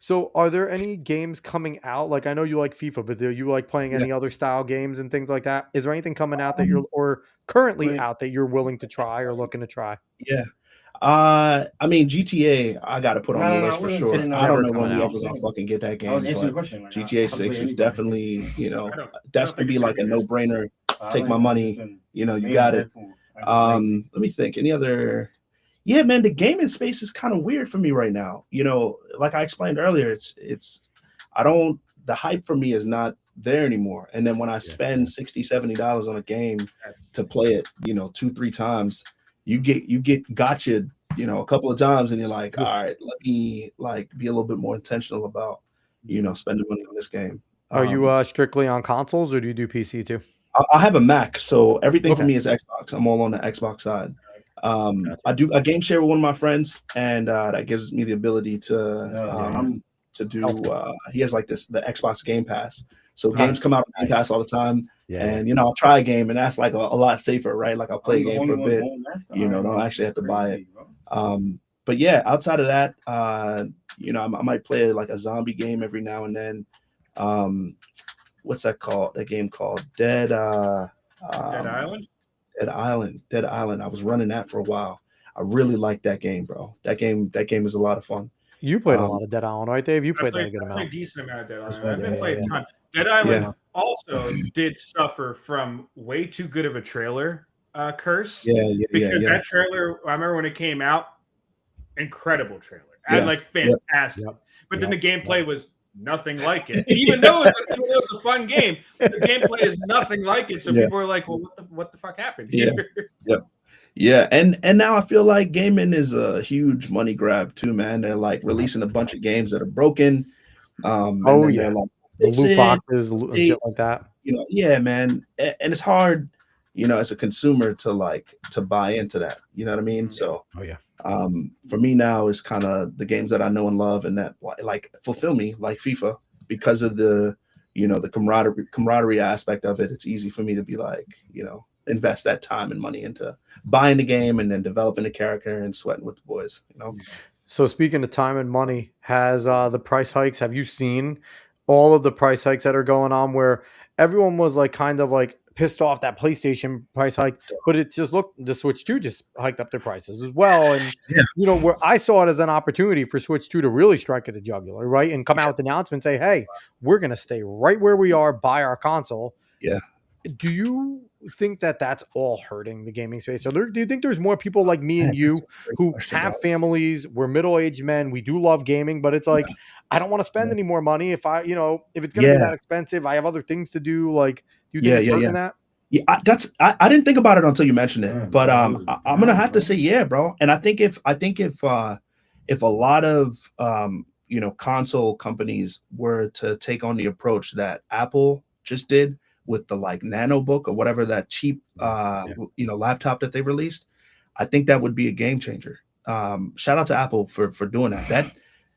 Speaker 2: So are there any games coming out? Like I know you like FIFA, but do you like playing
Speaker 4: Yeah.
Speaker 2: any other style games and things like that? Is there anything coming out that you're or currently
Speaker 4: Right.
Speaker 2: out that you're willing to try or looking to try?
Speaker 4: Yeah. I mean GTA, I got to put on
Speaker 5: No,
Speaker 4: the
Speaker 5: no, no,
Speaker 4: list
Speaker 5: I
Speaker 4: for
Speaker 5: wasn't
Speaker 4: sure.
Speaker 5: saying
Speaker 4: I don't know
Speaker 2: never
Speaker 4: when
Speaker 2: coming
Speaker 4: we
Speaker 2: out.
Speaker 4: ever gonna fucking get that
Speaker 5: I was
Speaker 4: game,
Speaker 5: answering the
Speaker 4: but
Speaker 5: question. Like,
Speaker 4: GTA
Speaker 5: I'll
Speaker 4: 6
Speaker 5: play
Speaker 4: is
Speaker 5: anything.
Speaker 4: definitely, that's
Speaker 3: don't
Speaker 4: gonna
Speaker 3: think
Speaker 4: be
Speaker 3: it's
Speaker 4: like a
Speaker 3: serious.
Speaker 4: no-brainer.
Speaker 5: I
Speaker 4: Take
Speaker 5: like
Speaker 4: my
Speaker 5: it.
Speaker 4: money,
Speaker 5: It's been
Speaker 4: you
Speaker 5: me
Speaker 4: got
Speaker 5: and
Speaker 4: it.
Speaker 5: Deadpool. I just like
Speaker 4: Let me think. Any other? Yeah, man, the gaming space is kind of weird for me right now. Like I explained earlier, it's I don't the hype for me is not there anymore. And then when I spend $60-$70 on a game to play it, 2-3 times, you get gotcha, a couple of times, and you're like, all right, let me like be a little bit more intentional about, spending money on this game.
Speaker 2: Are you strictly on consoles or do you do PC too?
Speaker 4: I have a Mac, so everything for
Speaker 2: Okay.
Speaker 4: me is Xbox. I'm all on the Xbox side.
Speaker 2: Gotcha.
Speaker 4: I do a game share with one of my friends, and that gives me the ability to do. He has like the Xbox Game Pass, so games come out on Game Pass all the time.
Speaker 2: Yeah,
Speaker 4: And I'll try a game, and that's like a lot safer, right? Like I'll play a game for a bit,
Speaker 5: don't
Speaker 4: don't actually have to buy it. But yeah, outside of that, I might play like a zombie game every now and then. What's that called? That game called
Speaker 3: Dead Island?
Speaker 4: Dead Island. Dead Island. I was running that for a while. I really like that game, bro. That game is a lot of fun.
Speaker 2: You played a lot of Dead Island, right, Dave? You played that a good
Speaker 3: I played
Speaker 2: amount.
Speaker 3: a decent amount of Dead Island.
Speaker 2: right,
Speaker 3: I've been
Speaker 2: yeah,
Speaker 3: playing
Speaker 2: yeah.
Speaker 3: a ton. Dead Island
Speaker 4: Yeah.
Speaker 3: also did suffer from way too good of a trailer curse.
Speaker 4: Yeah.
Speaker 3: Because that trailer, I remember when it came out, incredible trailer. And like fantastic.
Speaker 2: Yep.
Speaker 3: But then the gameplay was nothing like it. Even though it was a fun game, the gameplay is nothing like it. So people are like, well, what the fuck happened here?
Speaker 4: Yeah, and now I feel like gaming is a huge money grab too, man. They're like releasing a bunch of games that are broken. And then they're like,
Speaker 2: The
Speaker 4: fix
Speaker 2: loot
Speaker 4: it.
Speaker 2: boxes and shit like that.
Speaker 4: Yeah, man. And it's hard, as a consumer to buy into that. You know what I mean? So
Speaker 2: Oh yeah.
Speaker 4: For me now is kind of the games that I know and love and that like fulfill me, like FIFA, because of the the camaraderie aspect of it. It's easy for me to be like, invest that time and money into buying the game and then developing the character and sweating with the boys.
Speaker 2: So speaking of time and money, has the price hikes, have you seen all of the price hikes that are going on where everyone was like kind of like pissed off that PlayStation price hike, but it just looked the Switch 2 just hiked up their prices as well. And
Speaker 4: Yeah.
Speaker 2: where I saw it as an opportunity for Switch 2 to really strike at the jugular, right? And come out with the announcement, say, hey, we're gonna stay right where we are, buy our console.
Speaker 4: Yeah.
Speaker 2: Do you think that that's all hurting the gaming space? So do you think there's more people like me and
Speaker 4: Man,
Speaker 2: you
Speaker 4: that's a great
Speaker 2: who
Speaker 4: question,
Speaker 2: have
Speaker 4: dog.
Speaker 2: families, we're middle-aged men, we do love gaming, but it's like, I don't want to spend any more money if if it's going to be that expensive, I have other things to do. Like, do you think it's hurting that?
Speaker 4: Yeah, I didn't think about it until you mentioned it,
Speaker 5: Yeah,
Speaker 4: but I'm gonna have to
Speaker 5: bro.
Speaker 4: say yeah, bro. And I think if a lot of console companies were to take on the approach that Apple just did with the like Nano Book or whatever that cheap laptop that they released, I think that would be a game changer. Shout out to Apple for doing that.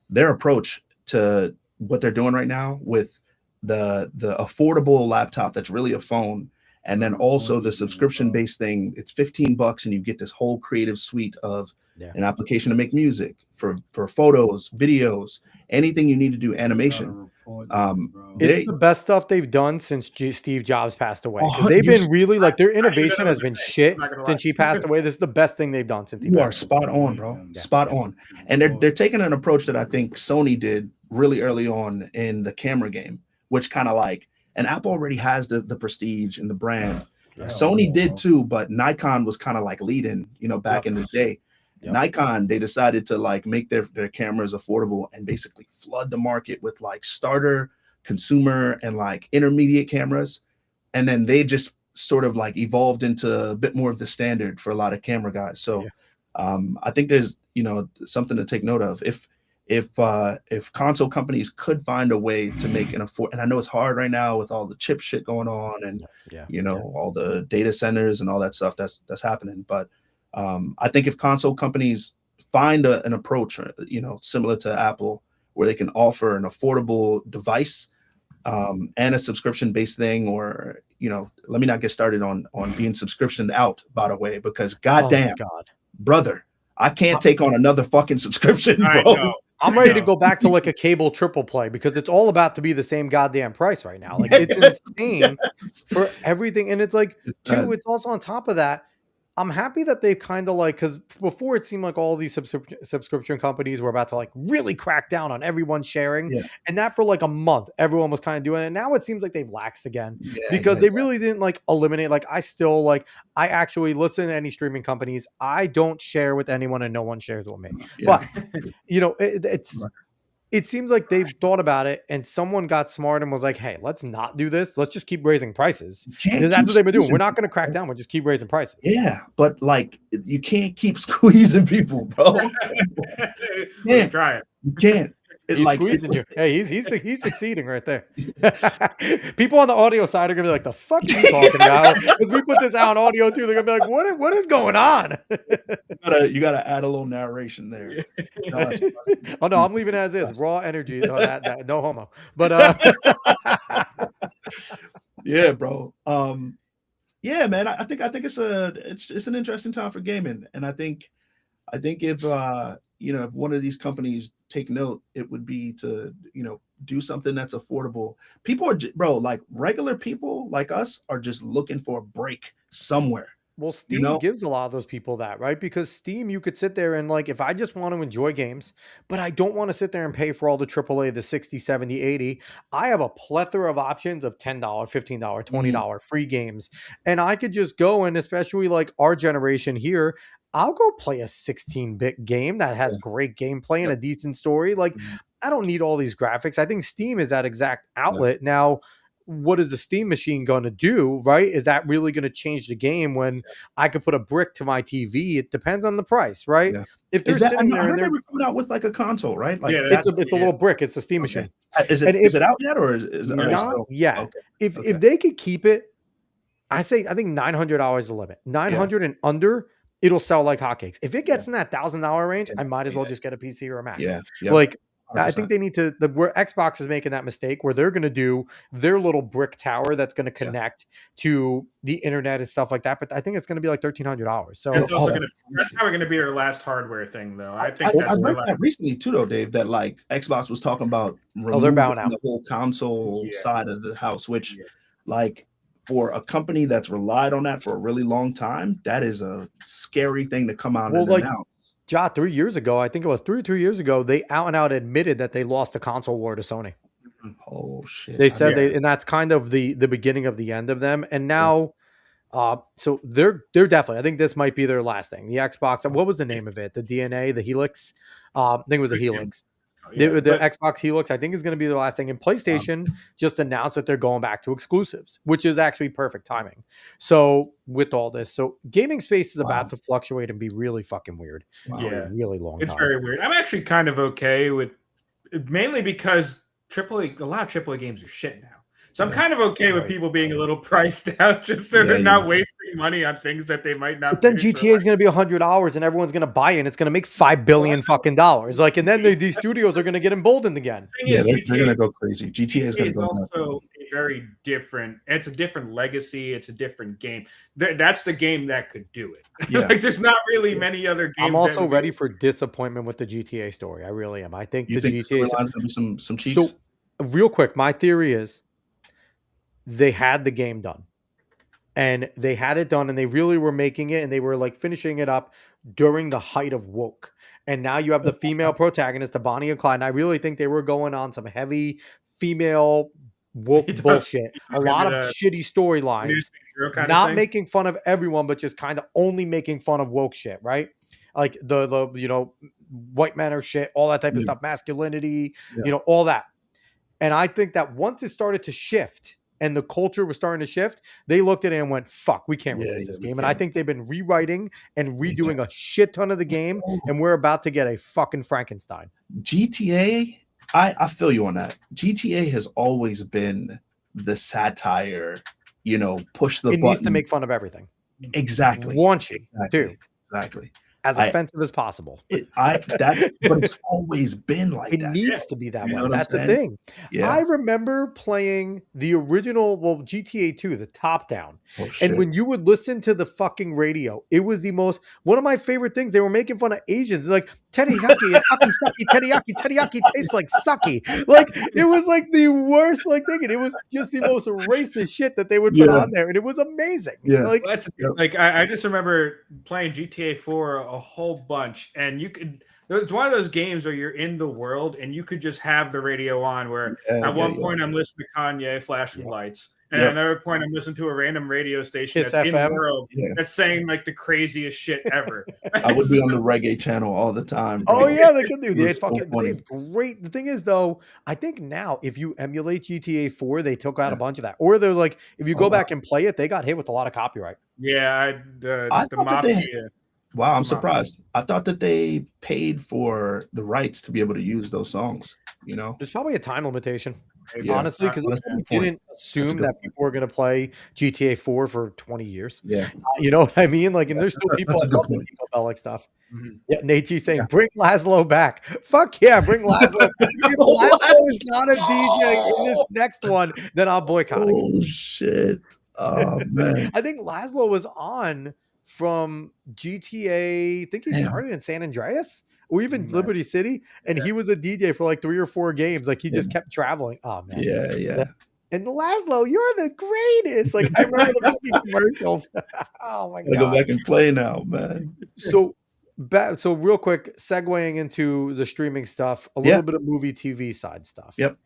Speaker 4: Their approach to what they're doing right now with the affordable laptop that's really a phone. And then also the subscription-based thing, it's $15 and you get this whole creative suite of an application to make music, for photos, videos, anything you need to do animation.
Speaker 2: It's the best stuff they've done since Steve Jobs passed away.
Speaker 4: Oh,
Speaker 2: They've
Speaker 4: you-
Speaker 2: been really like their innovation has been shit
Speaker 3: I'm not gonna lie.
Speaker 2: since he passed away. This is the best thing they've done since he
Speaker 4: You are
Speaker 2: passed
Speaker 4: spot on, bro.
Speaker 2: Yeah.
Speaker 4: Spot on. And they're taking an approach that I think Sony did really early on in the camera game, which kind of like, and Apple already has the prestige and the brand.
Speaker 2: Yeah.
Speaker 4: Sony did too, but Nikon was kind of like leading, back in the day.
Speaker 2: Yep.
Speaker 4: Nikon, they decided to like make their cameras affordable and basically flood the market with like starter, consumer, and like intermediate cameras. And then they just sort of like evolved into a bit more of the standard for a lot of camera guys. So I think there's something to take note of. If console companies could find a way to make an afford, and I know it's hard right now with all the chip shit going on and all the data centers and all that stuff that's happening, but I think if console companies find an approach, similar to Apple, where they can offer an affordable device and a subscription-based thing, or let me not get started on being subscription out, by the way, because goddamn, brother, I can't take on another fucking subscription, bro.
Speaker 2: I'm ready to go back to like a cable triple play because it's all about to be the same goddamn price right now. Like it's insane for everything, and it's like too. It's also on top of that. I'm happy that they kind of like, because before it seemed like all these subscription companies were about to like really crack down on everyone sharing, and that for like a month everyone was kind of doing it. And now it seems like they've laxed again because they really didn't like eliminate. Like I actually listen to any streaming companies. I don't share with anyone, and no one shares with me. But it seems like they've thought about it and someone got smart and was like, hey, let's not do this. Let's just keep raising prices. Because that's what they've been doing. We're not going to crack down. We'll just keep raising prices.
Speaker 4: Yeah, but like you can't keep squeezing people, bro.
Speaker 2: Yeah,
Speaker 3: try it.
Speaker 4: You can't.
Speaker 2: He's squeezing you. Hey, he's succeeding right there. People on the audio side are gonna be like, "The fuck are you talking about?" Because we put this out on audio too. They're gonna be like, "What is going on?"
Speaker 4: You gotta add a little narration there.
Speaker 2: Oh no, I'm leaving it as is. Raw energy. No, no homo. But
Speaker 4: yeah, bro. Yeah, man. I think it's an interesting time for gaming, and I think if if one of these companies take note, it would be to do something that's affordable. People are bro, like regular people like us are just looking for a break somewhere.
Speaker 2: Well, Steam gives a lot of those people that, right? Because Steam, you could sit there and like, if I just want to enjoy games, but I don't want to sit there and pay for all the AAA, the 60, 70, 80, I have a plethora of options of $10, $15, $20 free games. And I could just go, and especially like our generation here, I'll go play a 16-bit game that has great gameplay and a decent story. Like, I don't need all these graphics. I think Steam is that exact outlet. Now, what is the Steam machine going to do, right? Is that really going to change the game when I could put a brick to my TV? It depends on the price, right? If they're sitting there and they're
Speaker 4: coming out with like a console, right? Like
Speaker 2: it's a little brick. It's a Steam machine.
Speaker 4: Is it out yet, or is it
Speaker 2: not yet? Okay. If they could keep it, I think $900 is the limit. 900 and under it'll sell like hotcakes. If it gets in that $1,000 range, I might as well
Speaker 4: Yeah.
Speaker 2: just get a PC or a Mac.
Speaker 4: Yeah.
Speaker 2: Like, I
Speaker 4: 100%.
Speaker 2: think they need to, where Xbox is making that mistake where they're going to do their little brick tower that's going to connect to the internet and stuff like that. But I think it's going to be like $1,300. So
Speaker 3: That's also that's probably going to be their last hardware thing, though. I think
Speaker 4: I
Speaker 3: that's their
Speaker 4: read
Speaker 3: last.
Speaker 4: that recently too, though, Dave. That like Xbox was talking about
Speaker 2: they're
Speaker 4: removing
Speaker 2: bowing out.
Speaker 4: the whole console
Speaker 3: Yeah.
Speaker 4: side of the house, which,
Speaker 3: Yeah.
Speaker 4: like, for a company that's relied on that for a really long time, that is a scary thing to come out
Speaker 2: Well,
Speaker 4: and
Speaker 2: like,
Speaker 4: announce.
Speaker 2: 3 years ago, I think it was 3 or 2 years ago, they out and out admitted that they lost the console war to Sony.
Speaker 4: Oh shit!
Speaker 2: They said
Speaker 3: Yeah.
Speaker 2: and that's kind of the beginning of the end of them. And now, so they're definitely, I think this might be their last thing. The Xbox, what was the name of it? The DNA, the Helix. I think it was a Helix.
Speaker 3: Yeah,
Speaker 2: The
Speaker 3: but-
Speaker 2: Xbox Helix, I think, is going to be the last thing. And PlayStation just announced that they're going back to exclusives, which is actually perfect timing. So with all this, so gaming space is about to fluctuate and be really fucking weird for
Speaker 3: Yeah.
Speaker 2: a really long
Speaker 3: It's
Speaker 2: time.
Speaker 3: very weird. I'm actually kind of okay with, mainly because a lot of AAA games are shit now. So I'm kind of okay with people being a little priced out, just so they're not wasting money on things that they might not.
Speaker 2: But then
Speaker 3: finish
Speaker 2: GTA is going to be $100 and everyone's going to buy it and it's going to make $5 billion fucking dollars. Like, and then these studios are going to get emboldened again.
Speaker 4: Yeah, they're gonna go crazy. GTA is gonna
Speaker 3: It's
Speaker 4: go
Speaker 3: also a very different. It's a different legacy. It's a different game. That's the game that could do it.
Speaker 4: Yeah.
Speaker 3: Like there's not really many other games.
Speaker 2: I'm also ready for disappointment with the GTA story. I really am. I think
Speaker 4: You
Speaker 2: the
Speaker 4: think
Speaker 2: GTA
Speaker 4: storyline's gonna be some cheeks?
Speaker 2: So, real quick, my theory is they had the game done. And they had it done and they really were making it and they were like finishing it up during the height of woke. And now you have the female protagonist, the Bonnie and Clyde. And I really think they were going on some heavy female woke bullshit. A lot of shitty storylines. Not making fun of everyone, but just kind of only making fun of woke shit, right? Like the white men are shit, all that type of stuff, masculinity, all that. And I think that once it started to shift and the culture was starting to shift, they looked at it and went, fuck, we can't release this game. And I think they've been rewriting and redoing a shit ton of the game. And we're about to get a fucking Frankenstein.
Speaker 4: GTA, I feel you on that. GTA has always been the satire, push the button.
Speaker 2: It needs to make fun of everything.
Speaker 4: Exactly.
Speaker 2: Raunchy, too.
Speaker 4: Exactly.
Speaker 2: As offensive as possible.
Speaker 4: But it's always been like that.
Speaker 2: It needs to be that way.
Speaker 4: know what
Speaker 2: That's
Speaker 4: I'm
Speaker 2: the
Speaker 4: saying?
Speaker 2: thing.
Speaker 4: Yeah.
Speaker 2: I remember playing the original, GTA 2, the top down.
Speaker 4: Oh, shit.
Speaker 2: And when you would listen to the fucking radio, it was one of my favorite things. They were making fun of Asians. Like, teriyaki, it's sucky, sucky, teriyaki tastes like sucky. Like, it was like the worst, like, thing. And it was just the most racist shit that they would put on there. And it was amazing.
Speaker 4: Yeah.
Speaker 2: Like,
Speaker 3: I just remember playing GTA 4 a whole bunch, and it's one of those games where you're in the world and you could just have the radio on where at one point I'm listening to Kanye flashing lights, and at another point I'm listening to a random radio station
Speaker 2: Kiss
Speaker 3: that's
Speaker 2: FM.
Speaker 3: in the world that's saying like the craziest shit ever.
Speaker 4: I would be on the reggae channel all the time.
Speaker 2: Oh yeah, they could do. They
Speaker 4: was so
Speaker 2: fucking
Speaker 4: funny.
Speaker 2: great. The thing is, though, I think now if you emulate GTA 4, they took out a bunch of that. Or they're like, if you go back and play it, they got hit with a lot of copyright.
Speaker 3: Yeah, the
Speaker 4: thought that
Speaker 3: Mafia.
Speaker 4: Wow, I'm surprised. I thought that they paid for the rights to be able to use those songs.
Speaker 2: There's probably a time limitation,
Speaker 4: Yeah,
Speaker 2: honestly, because
Speaker 4: that's a
Speaker 2: we
Speaker 4: good point.
Speaker 2: didn't assume that people were going to play GTA 4 for 20 years.
Speaker 4: Yeah.
Speaker 2: You know what I mean? Like, and there's still people
Speaker 4: That's a
Speaker 2: that
Speaker 4: good
Speaker 2: love
Speaker 4: point.
Speaker 2: Nico Bellic stuff.
Speaker 3: Mhm.
Speaker 2: Yeah, Nate's saying, bring Laszlo back. Fuck yeah, bring Laszlo. If Laszlo is not a DJ in this next one, then I'll boycott it.
Speaker 4: Oh shit! Oh man.
Speaker 2: I think Laszlo was on from GTA. I think he started in San Andreas or even Liberty City, and he was a DJ for like 3 or 4 games. Like he just kept traveling. Oh man,
Speaker 4: Yeah.
Speaker 2: And Laszlo, you're the greatest. Like I remember the fucking commercials. Oh my
Speaker 4: Gotta go
Speaker 2: god.
Speaker 4: back and play now, man.
Speaker 2: So real quick, segueing into the streaming stuff, a little bit of movie TV side stuff.
Speaker 4: Yep.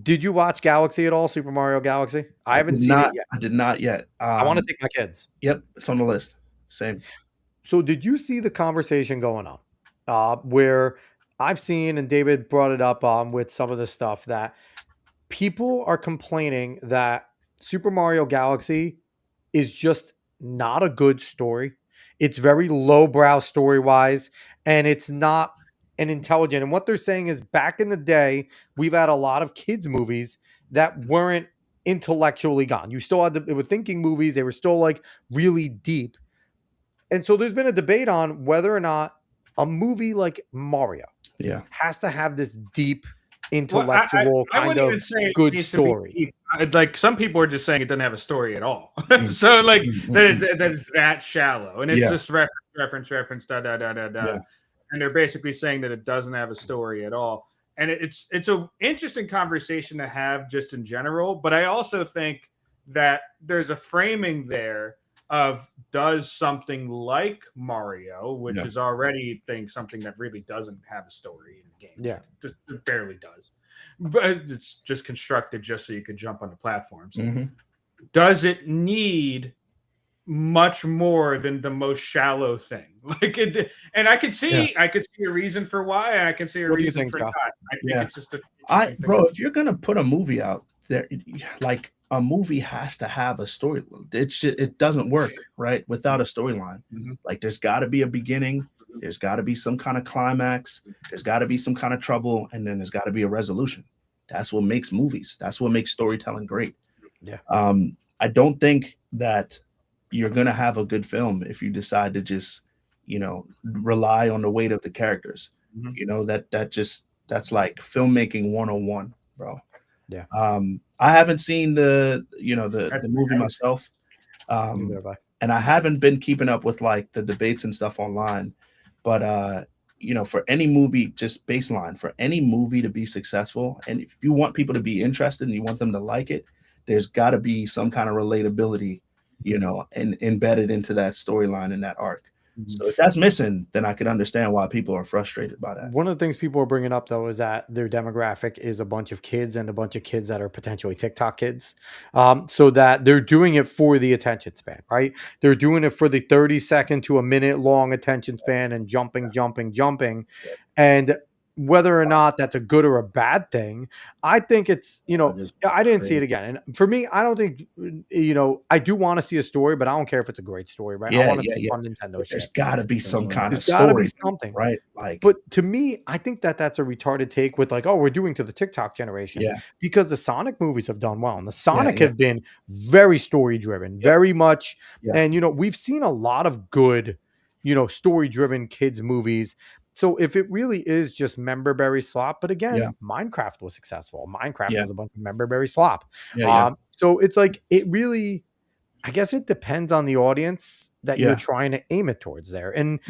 Speaker 2: Did you watch Galaxy at all? Super Mario Galaxy? I haven't seen it yet.
Speaker 4: I did not yet.
Speaker 2: I want to take my kids.
Speaker 4: Yep, it's on the list. Same.
Speaker 2: So did you see the conversation going on where I've seen, and David brought it up with some of the stuff, that people are complaining that Super Mario Galaxy is just not a good story. It's very lowbrow story-wise, and it's not an intelligent. And what they're saying is back in the day, we've had a lot of kids' movies that weren't intellectually gone. You still had they were thinking movies. They were still like really deep. And so there's been a debate on whether or not a movie like Mario
Speaker 4: Yeah.
Speaker 2: has to have this deep
Speaker 3: Well,
Speaker 2: intellectual
Speaker 3: I
Speaker 2: kind
Speaker 3: wouldn't even
Speaker 2: of
Speaker 3: say it
Speaker 2: good
Speaker 3: needs to be
Speaker 2: story.
Speaker 3: deep. Like some people are just saying it doesn't have a story at all. So like that is that shallow, and it's
Speaker 4: Yeah.
Speaker 3: just reference, da da da da da,
Speaker 4: Yeah.
Speaker 3: and they're basically saying that it doesn't have a story at all. And it's an interesting conversation to have just in general. But I also think that there's a framing there of does something like Mario, which
Speaker 4: Yeah.
Speaker 3: is already something that really doesn't have a story in the game.
Speaker 2: Yeah.
Speaker 3: Just it barely does. But it's just constructed just so you could jump onto platforms.
Speaker 4: Mm-hmm.
Speaker 3: Does it need much more than the most shallow thing? Like it, and I could see a reason for why, and I can see a
Speaker 2: What do you
Speaker 3: reason
Speaker 2: think,
Speaker 3: for
Speaker 2: Josh?
Speaker 3: not. I think
Speaker 4: Yeah.
Speaker 3: it's just a
Speaker 4: Bro, if you're gonna put a movie out there, like a movie has to have a story. It doesn't work right without a storyline.
Speaker 3: Mhm.
Speaker 4: Like there's got to be a beginning, there's got to be some kind of climax, there's got to be some kind of trouble, and then there's got to be a resolution. That's what makes movies. That's what makes storytelling great.
Speaker 2: Yeah.
Speaker 4: I don't think that you're gonna have a good film if you decide to just, rely on the weight of the characters.
Speaker 3: Mhm.
Speaker 4: That's like filmmaking 101, bro.
Speaker 2: Yeah.
Speaker 4: I haven't seen the
Speaker 3: That's
Speaker 4: movie myself.
Speaker 2: Neither have I.
Speaker 4: And I haven't been keeping up with like the debates and stuff online. But for any movie, just baseline, for any movie to be successful, and if you want people to be interested and you want them to like it, there's got to be some kind of relatability, and embedded into that storyline and that arc. So if that's missing, then I could understand why people are frustrated by that.
Speaker 2: One of the things people are bringing up though is that their demographic is a bunch of kids and a bunch of kids that are potentially TikTok kids. So that they're doing it for the attention span, right? They're doing it for the 30-second to a minute long attention span and jumping. And whether or not that's a good or a bad thing, I think it's, I didn't see it again. And for me, I don't think, I do want to see a story, but I don't care if it's a great story, right? I want to see fun Nintendo
Speaker 4: But there's
Speaker 2: shit.
Speaker 4: got to be some kind of
Speaker 2: There's got to be
Speaker 4: story,
Speaker 2: something.
Speaker 4: right? Like,
Speaker 2: But to me, I think that that's a retarded take with like, oh, we're doing to the TikTok generation because the Sonic movies have done well. And the Sonic have been very story driven, very much.
Speaker 4: Yeah.
Speaker 2: And, we've seen a lot of good, story driven kids movies. So if it really is just member berry slop, but again, Minecraft was successful. Minecraft was a bunch of member berry slop. So it's like, it really, I guess it depends on the audience that you're trying to aim it towards there. And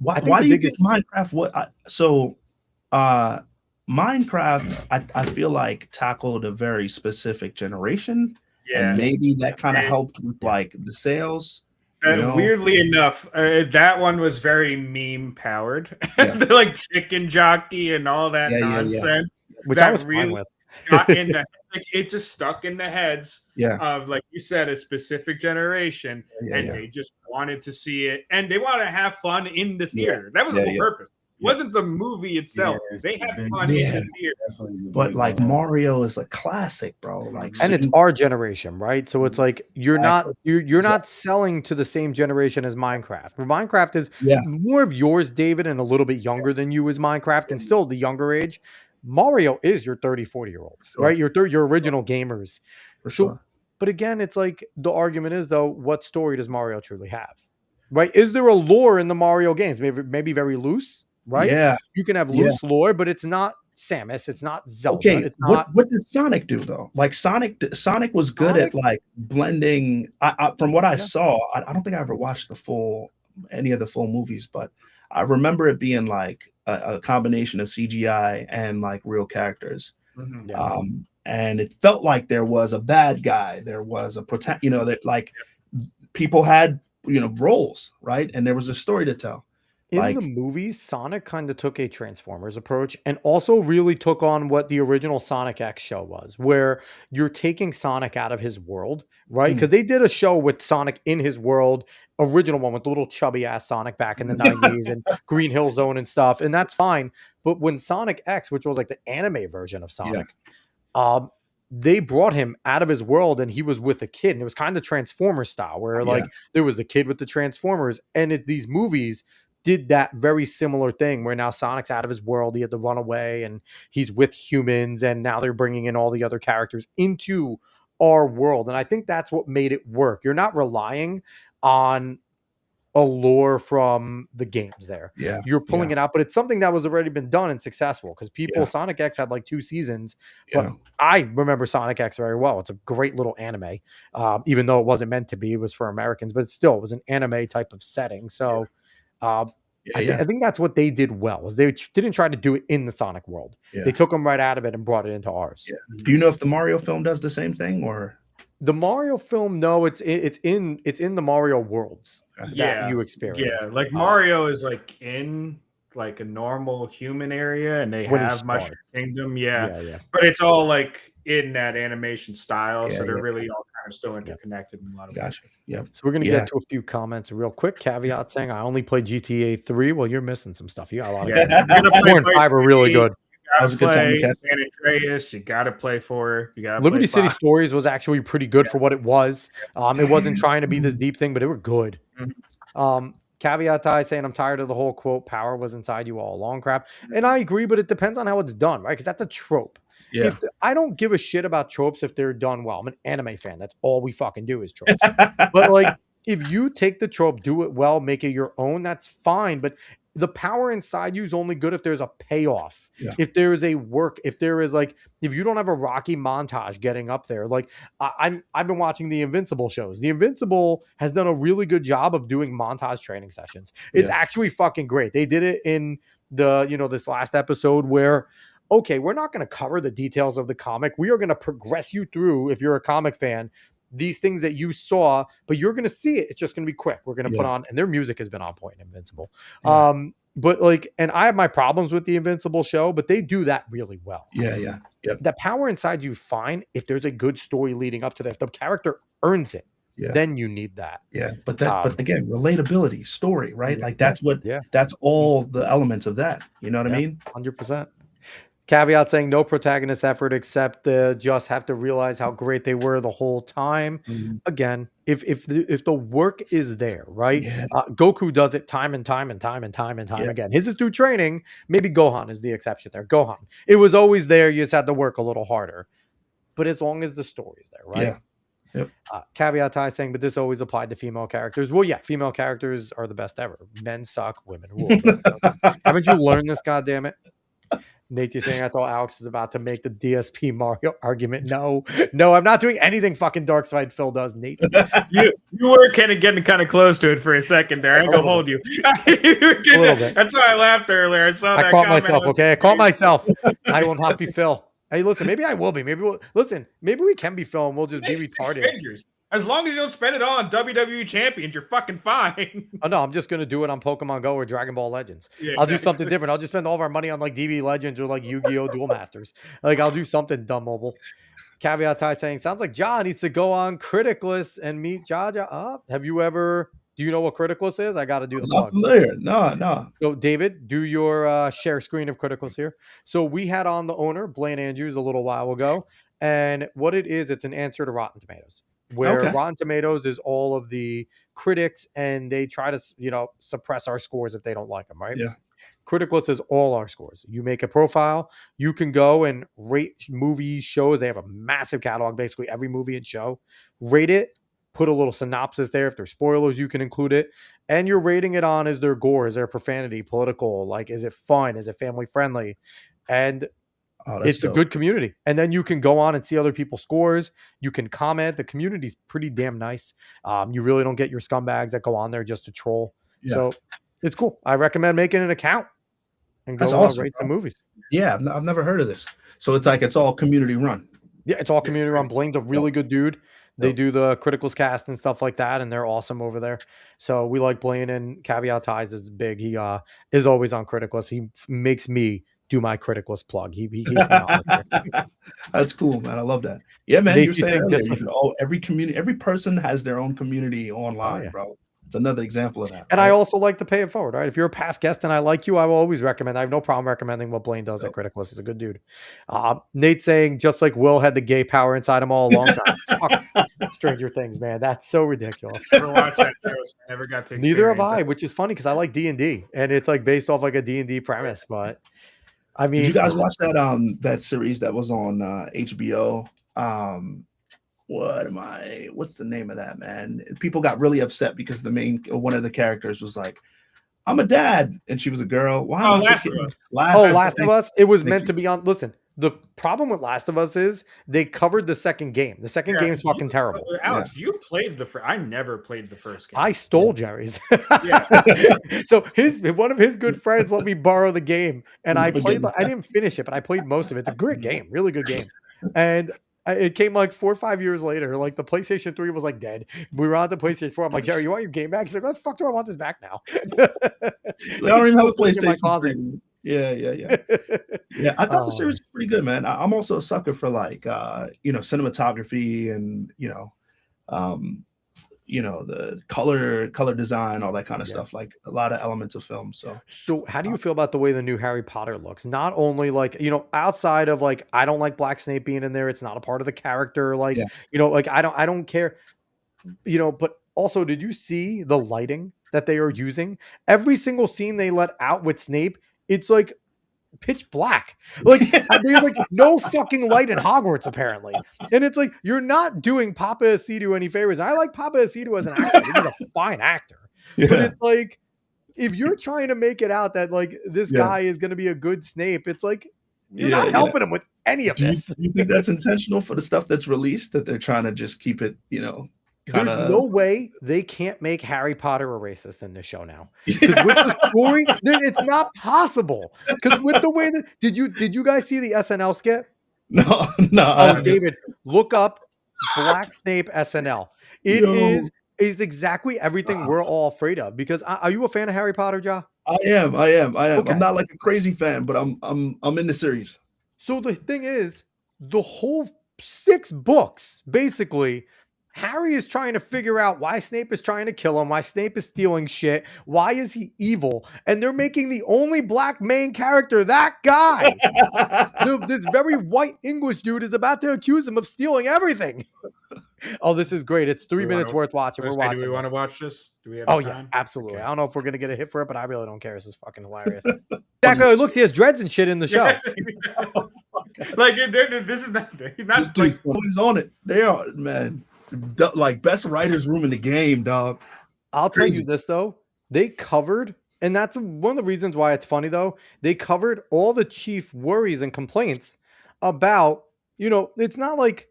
Speaker 4: why do you think Minecraft? Minecraft, I feel like tackled a very specific generation, and maybe that kind of helped with like the sales.
Speaker 3: And weirdly enough, that one was very meme powered. They're like chicken jockey and all that nonsense,
Speaker 2: which
Speaker 3: that
Speaker 2: I was
Speaker 3: really
Speaker 2: fine with.
Speaker 3: got in the it just stuck in the heads of, like you said, a specific generation, and they just wanted to see it, and they want to have fun in the theater. That was the whole purpose. It wasn't the movie itself. They had fun in the theater.
Speaker 4: But like Mario is a classic, bro. Like,
Speaker 2: and it's our generation, right? So it's like you're not selling to the same generation as Minecraft. Where Minecraft is more of yours, David, and a little bit younger than you is Minecraft, and still the younger age. Mario is your 30, 40-year-olds, right? Your original gamers.
Speaker 4: For sure.
Speaker 2: But again, it's like the argument is though, what story does Mario truly have? Right? Is there a lore in the Mario games? Maybe very loose, right?
Speaker 4: Yeah.
Speaker 2: You can have loose lore, but it's not Samus, it's not Zelda.
Speaker 4: Okay,
Speaker 2: it's not...
Speaker 4: what did Sonic do though? Like Sonic was good at like blending. From what I saw, I don't think I ever watched any of the full movies, but I remember it being like a combination of CGI and like real characters. And it felt like there was a bad guy, there was a that like people had roles, right? And there was a story to tell.
Speaker 2: In the movies, Sonic kind of took a Transformers approach and also really took on what the original Sonic X show was, where you're taking Sonic out of his world, right? Because they did a show with Sonic in his world, original one with the little chubby ass Sonic back in the 90s and Green Hill Zone and stuff. And that's fine. But when Sonic X, which was like the anime version of Sonic, they brought him out of his world and he was with a kid. And it was kind of Transformer style where like there was the kid with the Transformers. And these movies did that very similar thing where now Sonic's out of his world. He had to run away and he's with humans. And now they're bringing in all the other characters into our world. And I think that's what made it work. You're not relying on a lore from the games there.
Speaker 4: Yeah.
Speaker 2: You're pulling it out, but it's something that was already been done and successful because people,
Speaker 4: Yeah.
Speaker 2: Sonic X had like 2 seasons, but
Speaker 4: Yeah.
Speaker 2: I remember Sonic X very well. It's a great little anime, even though it wasn't meant to be. It was for Americans, but still, it was an anime type of setting. So I think that's what they did well, was they didn't try to do it in the Sonic world.
Speaker 4: Yeah.
Speaker 2: They took them right out of it and brought it into ours.
Speaker 4: Yeah. Do you know if the Mario film does the same thing or?
Speaker 2: The Mario film, no, it's in the Mario worlds
Speaker 3: Yeah,
Speaker 2: that you experience.
Speaker 3: Yeah, like Mario is like in like a normal human area, and they
Speaker 2: When he
Speaker 3: have Mushroom
Speaker 2: starts.
Speaker 3: Kingdom.
Speaker 2: Yeah.
Speaker 3: But it's all like in that animation style,
Speaker 4: Yeah,
Speaker 3: so they're
Speaker 4: yeah.
Speaker 3: really all kind of still interconnected in a lot of ways.
Speaker 4: Gotcha. Yeah.
Speaker 2: So we're gonna get to a few comments real quick. Caveat saying I only played GTA 3. Well, you're missing some stuff. You got a lot of
Speaker 3: Yeah,
Speaker 2: games.
Speaker 3: you're gonna play
Speaker 2: 4 and 5 are really good.
Speaker 3: You
Speaker 4: was
Speaker 3: gotta
Speaker 4: a good time to
Speaker 3: play
Speaker 4: catch.
Speaker 3: San Andreas. You gotta play 4. You gotta
Speaker 2: Liberty
Speaker 3: play
Speaker 2: City
Speaker 3: 5.
Speaker 2: Stories was actually pretty good for what it was. It wasn't trying to be this deep thing, but it were good. Caveat saying I'm tired of the whole quote power was inside you all along crap. And I agree, but it depends on how it's done, right? Because that's a trope.
Speaker 4: Yeah.
Speaker 2: I don't give a shit about tropes if they're done well. I'm an anime fan. That's all we fucking do is tropes. But like, if you take the trope, do it well, make it your own, that's fine. But the power inside you is only good if there's a payoff.
Speaker 4: Yeah.
Speaker 2: If there is a work, if there is like, if you don't have a Rocky montage getting up there, like I've been watching the Invincible shows. The Invincible has done a really good job of doing montage training sessions. It's actually fucking great. They did it in the, this last episode where, okay, we're not going to cover the details of the comic. We are going to progress you through, if you're a comic fan, these things that you saw, but you're going to see it. It's just going to be quick. We're going to put on, and their music has been on point in Invincible. But like, and I have my problems with the Invincible show, but they do that really well.
Speaker 4: Yeah. Yep.
Speaker 2: The power inside you, fine. If there's a good story leading up to that, if the character earns it, then you need that.
Speaker 4: Yeah. But but again, relatability, story, right? Like that's all the elements of that. You know what I mean?
Speaker 2: 100%. Caveat saying no protagonist effort except just have to realize how great they were the whole time. Again, if the work is there, right? Goku does it time and time again. His is through training. Maybe Gohan is the exception there. Gohan, it was always there. You just had to work a little harder. But as long as the story's there, right?
Speaker 4: Yeah. Yep.
Speaker 2: Caveat saying, but this always applied to female characters. Well, yeah, female characters are the best ever. Men suck, women rule. Haven't you learned this? Goddamn it. Nate, saying I thought Alex was about to make the DSP Mario argument. No, I'm not doing anything fucking Darkside Phil does, Nate.
Speaker 3: You were getting kind of close to it for a second there. I ain't gonna hold you. That's why I laughed earlier. I
Speaker 2: caught myself. Okay, I caught myself. I will not be Phil. Hey, listen, maybe I will be. Maybe we can be Phil and we'll just be retarded.
Speaker 3: As long as you don't spend it all on WWE champions, you're fucking fine.
Speaker 2: Oh no, I'm just gonna do it on Pokemon Go or Dragon Ball Legends. I'll do something different. I'll just spend all of our money on like DB Legends or like Yu-Gi-Oh! Duel Masters. Like I'll do something dumb mobile. Caveat saying sounds like John needs to go on Criticless and meet Jaja. Have you ever? Do you know what Criticless is? I got to do the plug.
Speaker 4: Familiar. No.
Speaker 2: So David, do your share screen of Criticless here. So we had on the owner Blaine Andrews a little while ago, and what it is, it's an answer to Rotten Tomatoes. Where Rotten Tomatoes is all of the critics and they try to, suppress our scores if they don't like them, right?
Speaker 4: Yeah.
Speaker 2: Criticless is all our scores. You make a profile, you can go and rate movies, shows. They have a massive catalog, basically every movie and show. Rate it, put a little synopsis there. If there's spoilers, you can include it. And you're rating it on, is there gore? Is there profanity, political? Like, is it fun? Is it family friendly? And it's dope. A good community. And then you can go on and see other people's scores. You can comment. The community's pretty damn nice. You really don't get your scumbags that go on there just to troll. Yeah. So it's cool. I recommend making an account and go rate some movies.
Speaker 4: Yeah, I've never heard of this. So it's all community run.
Speaker 2: Yeah, it's all community run. Blaine's a really good dude. They do the Criticals cast and stuff like that, and they're awesome over there. So we like Blaine, and Caveat Ties is big. He is always on Criticals. He makes me do my Criticalist plug. He keeps me on there.
Speaker 4: That's cool, man. I love that. Yeah, man. You're saying every person has their own community online, bro. It's another example of that.
Speaker 2: And right? I also like to pay it forward, right? If you're a past guest and I like you, I will always recommend. I have no problem recommending what Blaine does at Criticalist. He's a good dude. Nate saying just like Will had the gay power inside him all along. Fuck Stranger Things, man. That's so ridiculous.
Speaker 3: Never watched that show. So I never got to.
Speaker 2: Neither have I, which is funny because I like D&D and it's like based off like a D&D premise, but. I mean,
Speaker 4: did you guys watch that series that was on HBO? What what's the name of that, man? People got really upset because one of the characters was like, I'm a dad, and she was a girl. Why am I
Speaker 3: Last of
Speaker 4: forgetting?
Speaker 3: Us.
Speaker 2: Last of Us. It was
Speaker 4: Thank
Speaker 2: meant
Speaker 4: you.
Speaker 2: to be on. Listen, the problem with Last of Us is they covered the second game. The second game's fucking terrible.
Speaker 3: Alex, you played the first. I never played the first game.
Speaker 2: I stole Jerry's.
Speaker 3: Yeah.
Speaker 2: So one of his good friends let me borrow the game, and I
Speaker 4: Never
Speaker 2: played.
Speaker 4: getting
Speaker 2: I didn't finish it, but I played most of it. It's a great game, really good game. And it came like 4 or 5 years later. Like the PlayStation 3 was like dead. We were on the PlayStation 4. I'm like, Jerry, you want your game back? He's like, what the fuck do I want this back now?
Speaker 4: I don't even have a
Speaker 2: It's still sitting in my
Speaker 4: PlayStation
Speaker 2: closet.
Speaker 4: 3. Yeah. I thought the series was pretty good, man. I'm also a sucker for like cinematography and the color design, all that kind of stuff, like a lot of elements of film.
Speaker 2: So how do you feel about the way the new Harry Potter looks? Not only like, outside of like, I don't like Black Snape being in there. It's not a part of the character. Like, like I don't care, but also, did you see the lighting that they are using? Every single scene they let out with Snape, it's like pitch black. Like there's like no fucking light in Hogwarts apparently. And it's like, you're not doing Papa Aceto any favors. I like Papa Aceto as an actor. He's a fine actor. But it's like, if you're trying to make it out that like this guy is going to be a good Snape, it's like, you're not helping him with any of this.
Speaker 4: Do you think that's intentional for the stuff that's released, that they're trying to just keep it,
Speaker 2: There's no way they can't make Harry Potter a racist in this show now. Because with the story, it's not possible. Because with the way that did you guys see the SNL skit?
Speaker 4: No.
Speaker 2: Oh, David, look up Black Snape SNL. It is exactly everything we're all afraid of. Because are you a fan of Harry Potter, Jah?
Speaker 4: I am.
Speaker 2: Okay.
Speaker 4: I'm not like a crazy fan, but I'm in the series.
Speaker 2: So the thing is, the whole 6 books, basically, Harry is trying to figure out why Snape is trying to kill him, why Snape is stealing shit, why is he evil, and they're making the only black main character that guy. This very white English dude is about to accuse him of stealing everything. Oh, this is great. It's 3 minutes worth watching. We're watching.
Speaker 3: Do we want to watch this? Do we have
Speaker 2: Oh,
Speaker 3: time?
Speaker 2: yeah, absolutely.
Speaker 3: Okay.
Speaker 2: I don't know if we're going to get a hit for it, but I really don't care. This is fucking hilarious. Exactly. Looks, he has dreads and shit in the show.
Speaker 3: Like, this is not
Speaker 4: This dude's always on it. They are, man. Like best writers room in the game, dog.
Speaker 2: I'll tell you this though, they covered, and that's one of the reasons why it's funny though, they covered all the chief worries and complaints about, it's not like,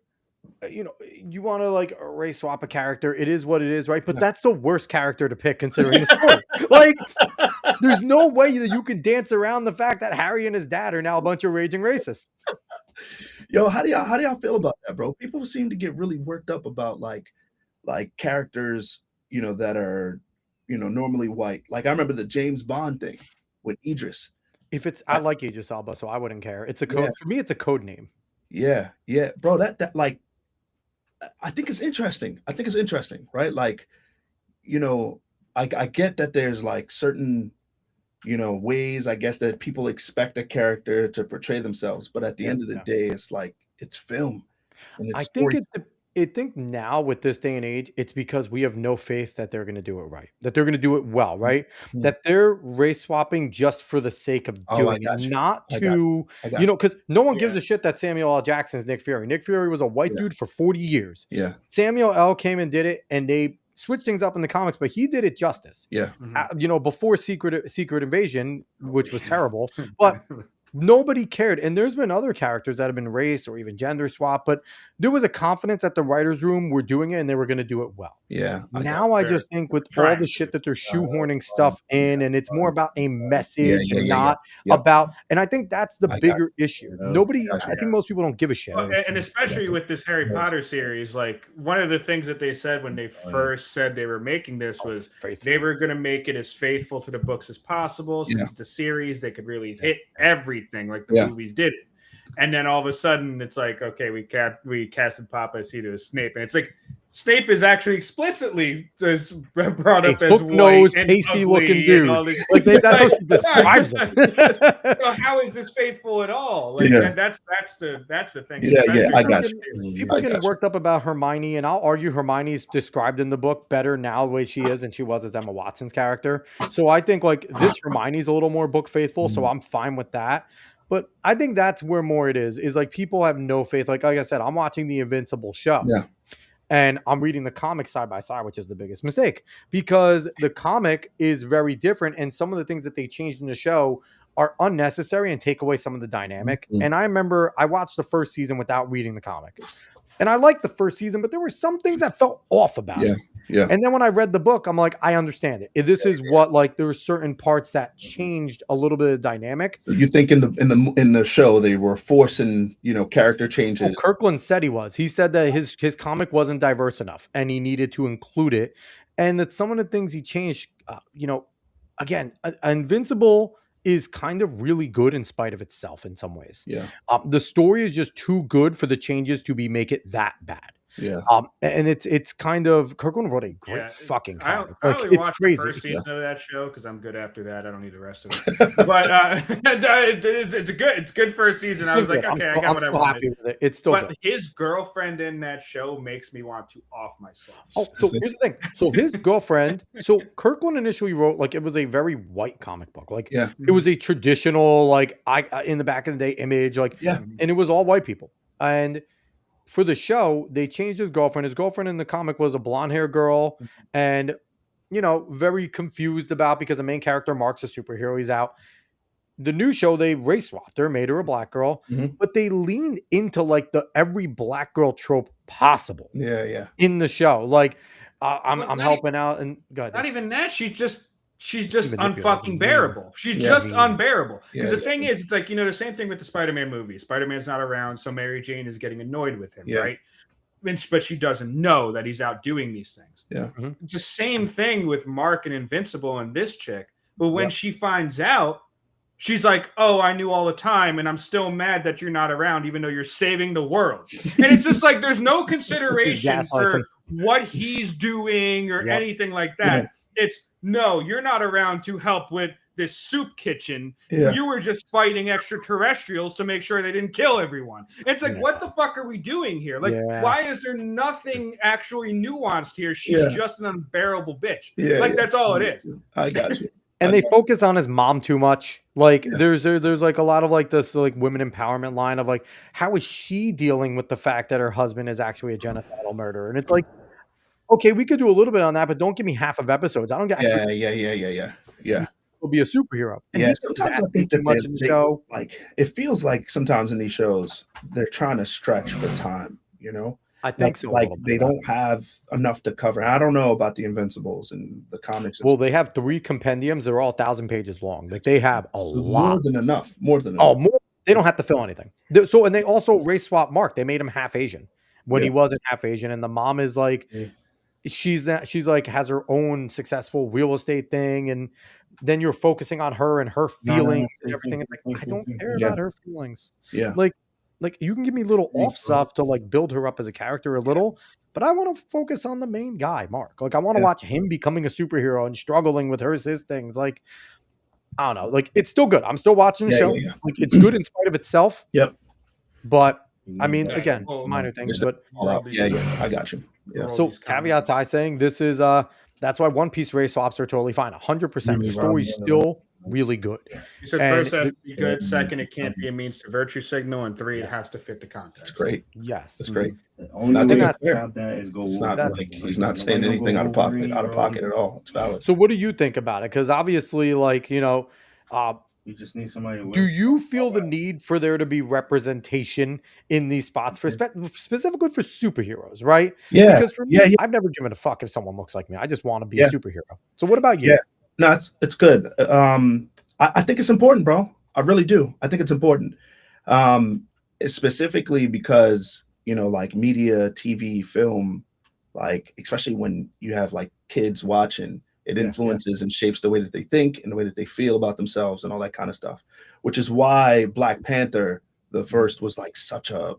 Speaker 2: you want to like race swap a character. It is what it is, right? But that's the worst character to pick considering the story. Like, there's no way that you can dance around the fact that Harry and his dad are now a bunch of raging racists.
Speaker 4: Yo, how do y'all feel about that, bro? People seem to get really worked up about like characters, that are, normally white. Like I remember the James Bond thing with Idris.
Speaker 2: I like Idris Elba, so I wouldn't care. It's a code for me. It's a code name.
Speaker 4: Yeah, bro. That like, I think it's interesting. Right? Like, I get that there's like certain, ways, I guess, that people expect a character to portray themselves, but at the end of the day, it's like it's film. And it's
Speaker 2: I think now with this day and age, it's because we have no faith that they're going to do it right, that they're going to do it well, right? That they're race swapping just for the sake of doing it, not to, because no one gives a shit that Samuel L. Jackson's Nick Fury. Nick Fury was a white dude for 40 years.
Speaker 4: Yeah.
Speaker 2: Samuel L. came and did it, and they switched things up in the comics, but he did it justice.
Speaker 4: Yeah.
Speaker 2: Before Secret Invasion, which was terrible, but nobody cared. And there's been other characters that have been race or even gender swap, but there was a confidence that the writers' room were doing it and they were going to do it well.
Speaker 4: Yeah.
Speaker 2: I just think with all the shit that they're shoehorning stuff in, and it's more about a message and not about, and I think that's the bigger issue. I think most people don't give a shit.
Speaker 3: Well, and especially with this Harry Potter series, like one of the things that they said when they first said they were making this was they were going to make it as faithful to the books as possible. Since the series, they could really hit everything like the movies did it. And then all of a sudden it's like, okay, we casted Papa Aceto as Snape, and it's like Snape is actually explicitly brought up as
Speaker 2: hook-nosed, pasty-looking dude. Like that's how she describes it.
Speaker 3: So how is this faithful at all? Like that's the thing.
Speaker 4: I got you.
Speaker 2: People are getting worked up about Hermione, and I'll argue Hermione's described in the book better now the way she is than she was as Emma Watson's character. So I think like this Hermione's a little more book faithful, so I'm fine with that. But I think that's where more it is like people have no faith. Like I said, I'm watching the Invincible show.
Speaker 4: Yeah.
Speaker 2: And I'm reading the comic side by side, which is the biggest mistake because the comic is very different. And some of the things that they changed in the show are unnecessary and take away some of the dynamic.
Speaker 4: Mhm.
Speaker 2: And I remember I watched the first season without reading the comic. And I liked the first season, but there were some things that felt off about it.
Speaker 4: Yeah.
Speaker 2: And then when I read the book, I'm like, I understand it. This is what like there were certain parts that changed a little bit of dynamic.
Speaker 4: So you think in the show they were forcing, character changes?
Speaker 2: Oh, Kirkland said he was. He said that his comic wasn't diverse enough, and he needed to include it. And that some of the things he changed, again, Invincible is kind of really good in spite of itself in some ways.
Speaker 4: Yeah.
Speaker 2: The story is just too good for the changes to make it that bad.
Speaker 4: Yeah.
Speaker 2: And it's kind of Kirkland wrote a great fucking comic.
Speaker 3: I
Speaker 2: Like,
Speaker 3: only
Speaker 2: it's
Speaker 3: watched
Speaker 2: crazy.
Speaker 3: the first season of that show because I'm good after that. I don't need the rest of it. But it's good first season. I was like, okay, I got what I wanted.
Speaker 2: Happy with it. It's still
Speaker 3: But
Speaker 2: good.
Speaker 3: his girlfriend in that show makes me want to off myself.
Speaker 2: Oh, so here's the thing. So his girlfriend, so Kirkland initially wrote like it was a very white comic book. Like it was a traditional, like in the back of the day image, like and it was all white people. And for the show, they changed his girlfriend. His girlfriend in the comic was a blonde hair girl, and very confused about because the main character Mark's a superhero. He's out. The new show, they race swapped her, made her a black girl, but they leaned into like the every black girl trope possible.
Speaker 4: Yeah.
Speaker 2: In the show, like I'm
Speaker 3: Well,
Speaker 2: helping out, and go ahead.
Speaker 3: Not even that. She's just
Speaker 2: manipulative.
Speaker 3: unfucking bearable. She's just unbearable. Because
Speaker 4: Yeah,
Speaker 3: the thing is, it's like, the same thing with the Spider-Man movie. Spider-Man's not around, so Mary Jane is getting annoyed with him, right? But she doesn't know that he's out doing these things.
Speaker 4: Yeah.
Speaker 3: It's the same thing with Mark and Invincible and this chick. But when she finds out, she's like, oh, I knew all the time, and I'm still mad that you're not around, even though you're saving the world. And it's just like there's no consideration for what he's doing or anything like that. It's, no, you're not around to help with this soup kitchen. You were just fighting extraterrestrials to make sure they didn't kill everyone. It's like, what the fuck are we doing here? Like, why is there nothing actually nuanced here? She's just an unbearable bitch. That's all it is.
Speaker 4: I got you.
Speaker 2: And they focus on his mom too much. Like there's like a lot of like this like women empowerment line of like, how is she dealing with the fact that her husband is actually a genocidal murderer? And it's like, okay, we could do a little bit on that, but don't give me half of episodes. I don't get.
Speaker 4: Yeah.
Speaker 2: Will be a superhero. And
Speaker 4: sometimes I think that much in the show. Like it feels like sometimes in these shows they're trying to stretch for time.
Speaker 2: I think so.
Speaker 4: Like they don't have enough to cover. I don't know about the Invincibles and the comics.
Speaker 2: Well, they have 3 compendiums. They're all 1,000 pages long. Like they have a lot.
Speaker 4: More than enough. More.
Speaker 2: They don't have to fill anything. So, and they also race swap Mark. They made him half Asian when he wasn't half Asian. And the mom is like, she's like has her own successful real estate thing. And then you're focusing on her and her feelings and everything. It's like, I don't care about her feelings.
Speaker 4: Yeah.
Speaker 2: Like you can give me little off stuff to like build her up as a character a little, but I want to focus on the main guy, Mark. Like I want to watch him becoming a superhero and struggling with his things. Like, I don't know. Like it's still good. I'm still watching the show. Like it's good in spite of itself.
Speaker 4: Yep.
Speaker 2: But I mean, again, minor things, but
Speaker 4: I got you. Yeah.
Speaker 2: So caveat to I saying this is that's why One Piece race swaps are totally fine. 100%. The story's still really good.
Speaker 3: You said first it has to be good. Second, it can't be a means to virtue signal. And 3, it has to fit the context.
Speaker 4: That's great.
Speaker 2: Yes.
Speaker 4: That's great.
Speaker 5: The only way to stop that is go.
Speaker 4: It's not like he's not saying anything out of pocket at all. It's valid.
Speaker 2: So what do you think about it? Because obviously, like,
Speaker 5: you just need somebody.
Speaker 2: Do you feel the need for there to be representation in these spots for specifically for superheroes, right?
Speaker 4: Yeah.
Speaker 2: Because for me, I've never given a fuck if someone looks like me. I just want to be a superhero. So what about you?
Speaker 4: Yeah. No, it's good. I think it's important, bro. I really do. I think it's important. Specifically because, like media, TV, film, like, especially when you have like kids watching, it influences and shapes the way that they think and the way that they feel about themselves and all that kind of stuff, which is why Black Panther, the first, was like such a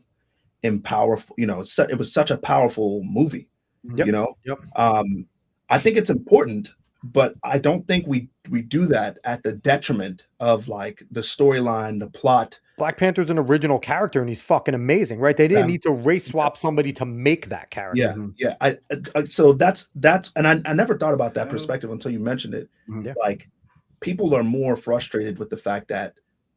Speaker 4: powerful, it was such a powerful movie, I think it's important, but I don't think we do that at the detriment of like the storyline, the plot.
Speaker 2: Black Panther's an original character and he's fucking amazing, right? They didn't need to race swap somebody to make that character.
Speaker 4: Yeah. So that's, and I never thought about that perspective until you mentioned it. Like people are more frustrated with the fact that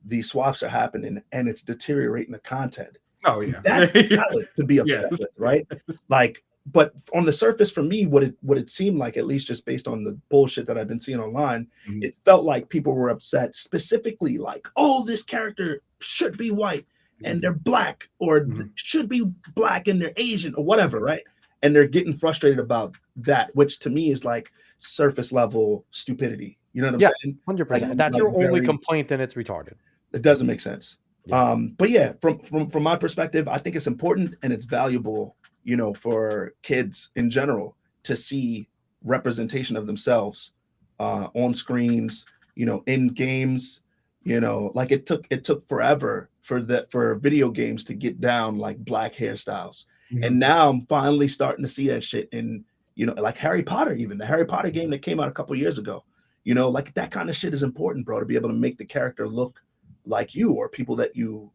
Speaker 4: these swaps are happening and it's deteriorating the content.
Speaker 3: Oh yeah,
Speaker 4: That's valid to be upset
Speaker 3: Yes.
Speaker 4: with, right? Like, but on the surface, for me, what it seemed like, at least just based on the bullshit that I've been seeing online,
Speaker 3: Mhm.
Speaker 4: it felt like people were upset specifically, like, oh, this character should be white and they're black, or
Speaker 3: Mhm.
Speaker 4: should be black and they're Asian, or whatever, right? And they're getting frustrated about that, which to me is like surface level stupidity. You know what I'm
Speaker 2: Yeah,
Speaker 4: saying?
Speaker 2: 100%.
Speaker 4: Like-
Speaker 2: That's
Speaker 4: like
Speaker 2: your only
Speaker 4: very-
Speaker 2: complaint, and it's retarded.
Speaker 4: It doesn't make sense.
Speaker 2: Yeah.
Speaker 4: But yeah, from my perspective, I think it's important and it's valuable, you know, for kids in general to see representation of themselves on screens, you know, in games. You know, like it took forever for video games to get down like black hairstyles, and now I'm finally starting to see that shit in, you know, like Harry Potter, even the Harry Potter game that came out a couple years ago. You know, like that kind of shit is important, bro, to be able to make the character look like you or people that you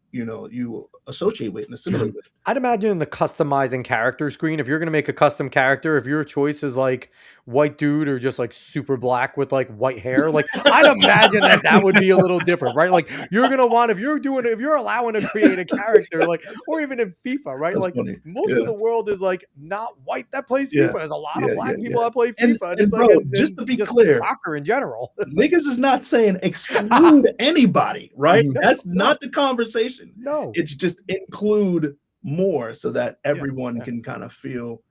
Speaker 4: associate with and assimilate with.
Speaker 2: I'd imagine the customizing character screen, if you're going to make a custom character, if your choice is like white dude or just like super black with like white hair, like I'd imagine that would be a little different, right? Like you're going to want, if you're allowing to create a character, like, or even in FIFA, right?
Speaker 4: That's
Speaker 2: like
Speaker 4: funny.
Speaker 2: most
Speaker 4: Yeah.
Speaker 2: of the world is like not white that plays
Speaker 4: Yeah.
Speaker 2: FIFA. There's a lot
Speaker 4: Yeah,
Speaker 2: of black
Speaker 4: yeah,
Speaker 2: people
Speaker 4: yeah.
Speaker 2: that play
Speaker 4: And-
Speaker 2: FIFA.
Speaker 4: and
Speaker 2: it's
Speaker 4: bro,
Speaker 2: like,
Speaker 4: just to be clear,
Speaker 2: soccer in general.
Speaker 4: Niggas is not saying exclude anybody, right?
Speaker 2: No,
Speaker 4: That's
Speaker 2: no.
Speaker 4: not the conversation.
Speaker 2: No.
Speaker 4: It's just include more so that everyone
Speaker 2: yeah.
Speaker 4: can kind of feel,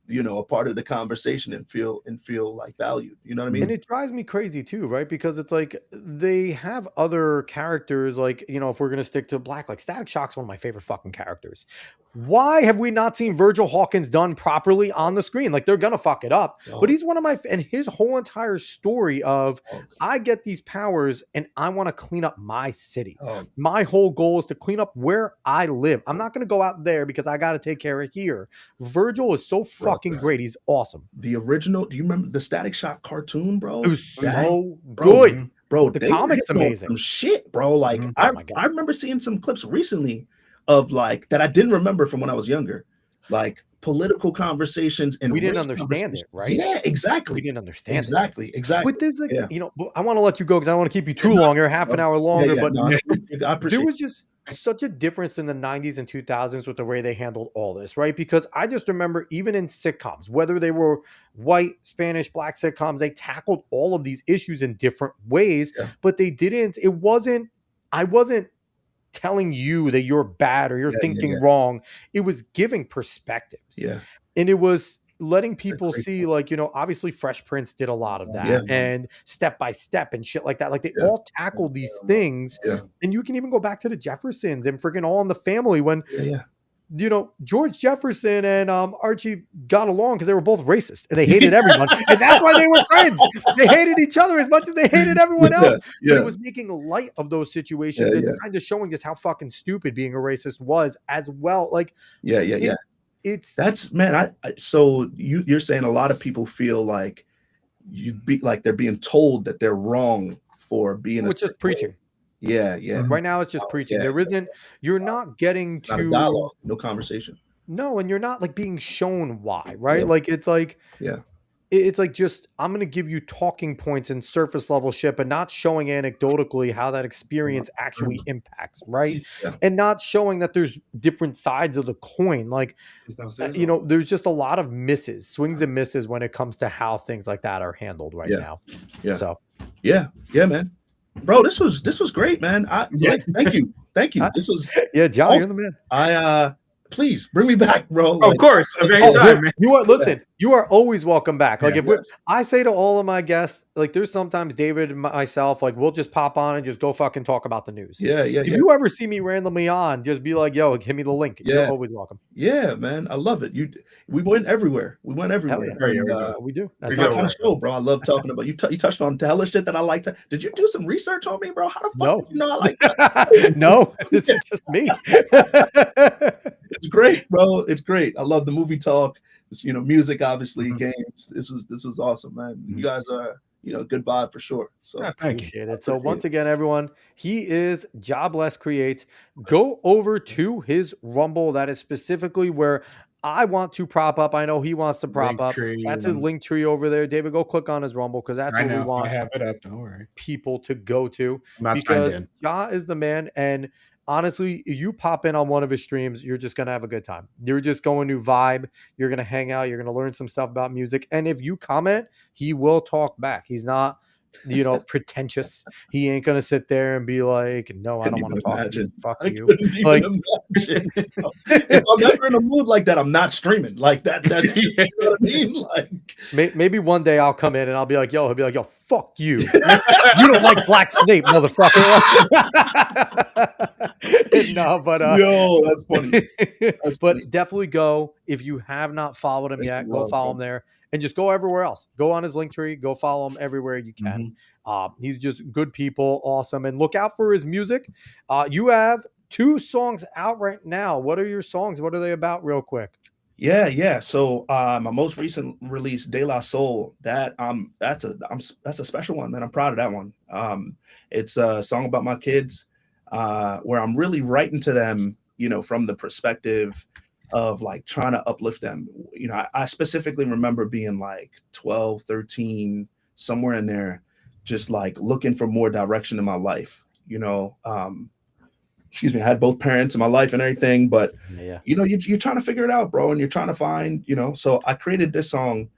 Speaker 4: you know, a part of the conversation and feel like valued. You know what I mean?
Speaker 2: And it drives me crazy too, right? Because it's like they have other characters, like, you know, if we're going to stick to black, like Static Shock's one of my favorite fucking characters. Why have we not seen Virgil Hawkins done properly on the screen? Like they're going to fuck it up, but he's one of my, and his whole entire story of I get these powers and I want to clean up my city. My whole goal is to clean up where I live. I'm not going to go out there because I got to take care of here. Virgil is so fucking great. He's awesome.
Speaker 4: The original, do you remember the Static Shock cartoon, bro?
Speaker 2: It was so
Speaker 4: Bro,
Speaker 2: good.
Speaker 4: Bro,
Speaker 2: The
Speaker 4: they were
Speaker 2: comic's
Speaker 4: hitting on
Speaker 2: amazing.
Speaker 4: some shit, bro. Like
Speaker 2: Oh my God.
Speaker 4: I remember seeing some clips recently of like that I didn't remember from when I was younger, like political conversations and
Speaker 2: We didn't
Speaker 4: race
Speaker 2: understand
Speaker 4: conversations.
Speaker 2: it, right?
Speaker 4: Yeah, exactly.
Speaker 2: We didn't understand
Speaker 4: Exactly.
Speaker 2: But there's like,
Speaker 4: Yeah.
Speaker 2: you know, but I want to let you go because I don't want to keep you too long here, half an hour longer. But
Speaker 4: no, I appreciate
Speaker 2: there was just such a difference in the 90s and 2000s with the way they handled all this, right? Because I just remember even in sitcoms, whether they were white, Spanish, black sitcoms, they tackled all of these issues in different ways, but they didn't, I wasn't telling you that you're bad or you're thinking wrong. It was giving perspectives.
Speaker 4: Yeah.
Speaker 2: And it was letting people see, like, you know, obviously Fresh Prince did a lot of that and Step by Step and shit like that. Like they all tackled these things. And you can even go back to the Jeffersons and freaking All in the Family when, you know, George Jefferson and Archie got along because they were both racist and they hated everyone. And that's why they were friends. They hated each other as much as they hated everyone else. But it was making light of those situations and kind of showing just how fucking stupid being a racist was as well. Like, that's,
Speaker 4: man. So you're saying a lot of people feel like they're being told that they're wrong for being
Speaker 2: which is preaching.
Speaker 4: Yeah.
Speaker 2: Right now it's just preaching. There isn't, you're not getting
Speaker 4: not
Speaker 2: to
Speaker 4: a dialogue, no conversation.
Speaker 2: No, and you're not like being shown why, right? Like it's like it's like just I'm gonna give you talking points and surface level shit, but not showing anecdotally how that experience actually impacts, right? And not showing that there's different sides of the coin. Like you know, there's just a lot of swings and misses when it comes to how things like that are handled right now. So
Speaker 4: man. Bro, this was great, man. Thank you. This was
Speaker 2: John,
Speaker 4: awesome.
Speaker 2: You're the man.
Speaker 4: Please bring me back, bro.
Speaker 3: Of course, anytime, man.
Speaker 2: You are always welcome back. Like I say to all of my guests, like there's sometimes David and myself, like we'll just pop on and just go fucking talk about the news. If you ever see me randomly on, just be like, yo, give me the link. You're always welcome.
Speaker 4: Yeah, man. I love it. We went everywhere. We
Speaker 2: do.
Speaker 4: That's my kind of show, bro. I love talking about you. You touched on hella shit that I like. Did you do some research on me, bro? How the fuck did you know I like that?
Speaker 2: No, this is just me.
Speaker 4: It's great, bro. It's great. I love the movie talk. It's, you know, music, obviously, games. This was awesome, man. You guys are, you know, good vibe for sure. So
Speaker 2: appreciate it. So once again, everyone, he is JahBlessCreates. Go over to his Rumble. That is specifically where I want to prop up. I know he wants to prop up.
Speaker 3: Linktree,
Speaker 2: That's his link tree over there. David, go click on his Rumble because that's
Speaker 3: I
Speaker 2: where we
Speaker 3: know. I
Speaker 2: want
Speaker 3: have it up. Don't worry.
Speaker 2: people to go to
Speaker 3: I'm not signed
Speaker 2: because
Speaker 3: in.
Speaker 2: Ja is the man. And honestly, you pop in on one of his streams, you're just going to have a good time. You're just going to vibe. You're going to hang out. You're going to learn some stuff about music. And if you comment, he will talk back. He's not, pretentious. He ain't going to sit there and be like, no, I don't want to talk to you. Fuck
Speaker 4: I
Speaker 2: you.
Speaker 4: couldn't even
Speaker 2: Like,
Speaker 4: imagine. If I'm ever in a mood like that, I'm not streaming. Like that. That's just, you know what I mean? Like,
Speaker 2: maybe one day I'll come in and I'll be like, yo, he'll be like, yo, fuck you. You don't like Black Snape, motherfucker. No, but
Speaker 4: yo, that's funny. That's
Speaker 2: but
Speaker 4: funny.
Speaker 2: definitely go if you have not followed him yet. Go follow him there, and just go everywhere else. Go on his link tree. Go follow him everywhere you can. He's just good people, awesome, and look out for his music. You have 2 songs out right now. What are your songs? What are they about, real quick?
Speaker 4: Yeah. So my most recent release, De La Soul, that's a special one, man. I'm proud of that one. It's a song about my kids, where I'm really writing to them, from the perspective of like trying to uplift them. I specifically remember being like 12, 13, somewhere in there, just like looking for more direction in my life. Excuse me, I had both parents in my life and everything, but you're trying to figure it out, bro, and you're trying to find, so I created this song,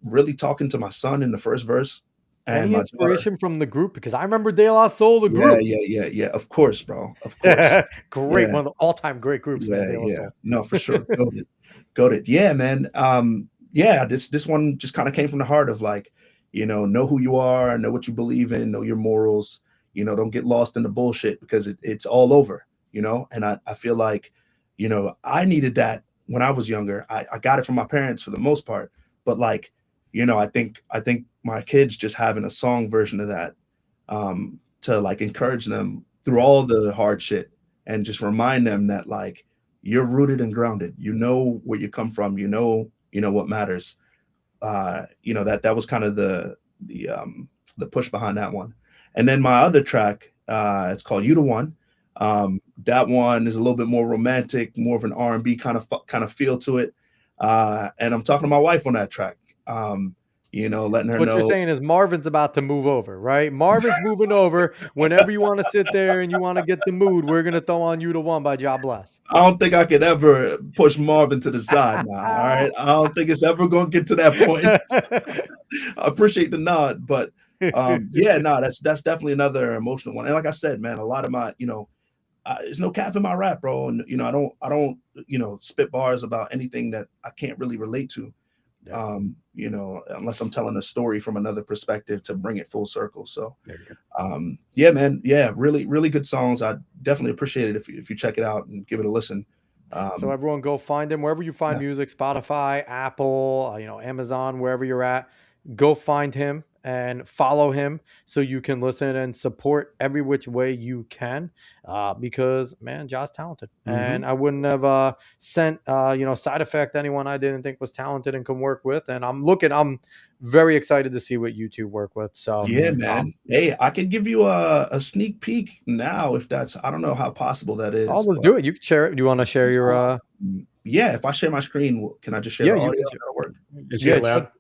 Speaker 4: really talking to my son in the first verse. And
Speaker 2: any inspiration from the group? Because I remember De La Soul, the group.
Speaker 4: Yeah. Of course, bro. Of course.
Speaker 2: Great, one of the all-time great groups, man. De La Soul.
Speaker 4: No, for sure. Goated. Yeah, man. This one just kind of came from the heart of like, know who you are, know what you believe in, know your morals. Don't get lost in the bullshit because it's all over, and I feel like, I needed that when I was younger. I got it from my parents for the most part, but like, I think my kids just having a song version of that, to like encourage them through all the hard shit and just remind them that like, you're rooted and grounded, where you come from, what matters. That was kind of the push behind that one. And then my other track, it's called You the One. That one is a little bit more romantic, more of an R&B kind of feel to it. And I'm talking to my wife on that track. Letting her know.
Speaker 2: What you're saying is Marvin's about to move over, right? Marvin's moving over. Whenever you want to sit there and you want to get the mood, we're going to throw on You the One by JahBless.
Speaker 4: I don't think I could ever push Marvin to the side now. All right. I don't think it's ever going to get to that point. I appreciate the nod, but that's definitely another emotional one. And like I said, man, a lot of my, there's no cap in my rap, bro. And, I don't, spit bars about anything that I can't really relate to. Unless I'm telling a story from another perspective to bring it full circle. So, man, really, really good songs. I definitely appreciate it if you check it out and give it a listen.
Speaker 2: So everyone go find him wherever you find music, Spotify, Apple, Amazon, wherever you're at, go find him and follow him so you can listen and support every which way you can, because man, Jah's talented. And I wouldn't have sent Side Effect anyone I didn't think was talented and can work with. And I'm very excited to see what you two work with. So
Speaker 4: yeah, man. Hey, I could give you a sneak peek now if I don't know how possible that is.
Speaker 2: Let's do it. You can share it. Do you want to share your
Speaker 4: if I share my screen, can I just share the audio? That'll work.
Speaker 3: Is he allowed?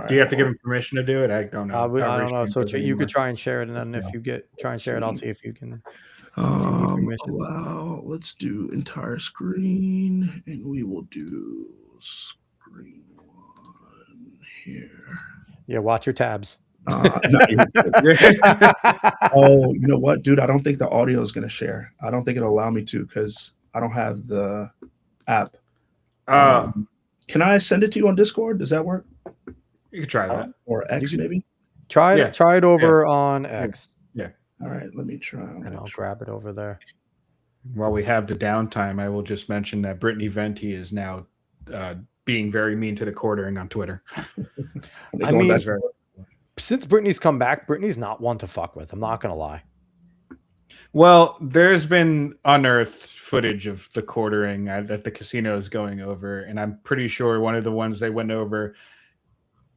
Speaker 3: Do you have to give him permission to do it? I don't know.
Speaker 2: I don't know. So you could try and share it, and then if you try and share it, I'll see if you can.
Speaker 4: Allow. Let's do entire screen, and we will do screen 1 here.
Speaker 2: Yeah, watch your tabs.
Speaker 4: Oh, you know what, dude? I don't think the audio is going to share. I don't think it'll allow me to because I don't have the app. Can I send it to you on Discord? Does that work?
Speaker 3: You can try that.
Speaker 4: Or X, maybe?
Speaker 2: Try it over on X.
Speaker 3: Yeah.
Speaker 4: All right, let me try.
Speaker 2: And I'll grab it over there.
Speaker 3: While we have the downtime, I will just mention that Brittany Venti is now being very mean to the quartering on Twitter.
Speaker 2: I mean, since Brittany's come back, Brittany's not one to fuck with. I'm not going to lie.
Speaker 3: Well, there's been unearthed footage of the quartering that the casino is going over, and I'm pretty sure one of the ones they went over,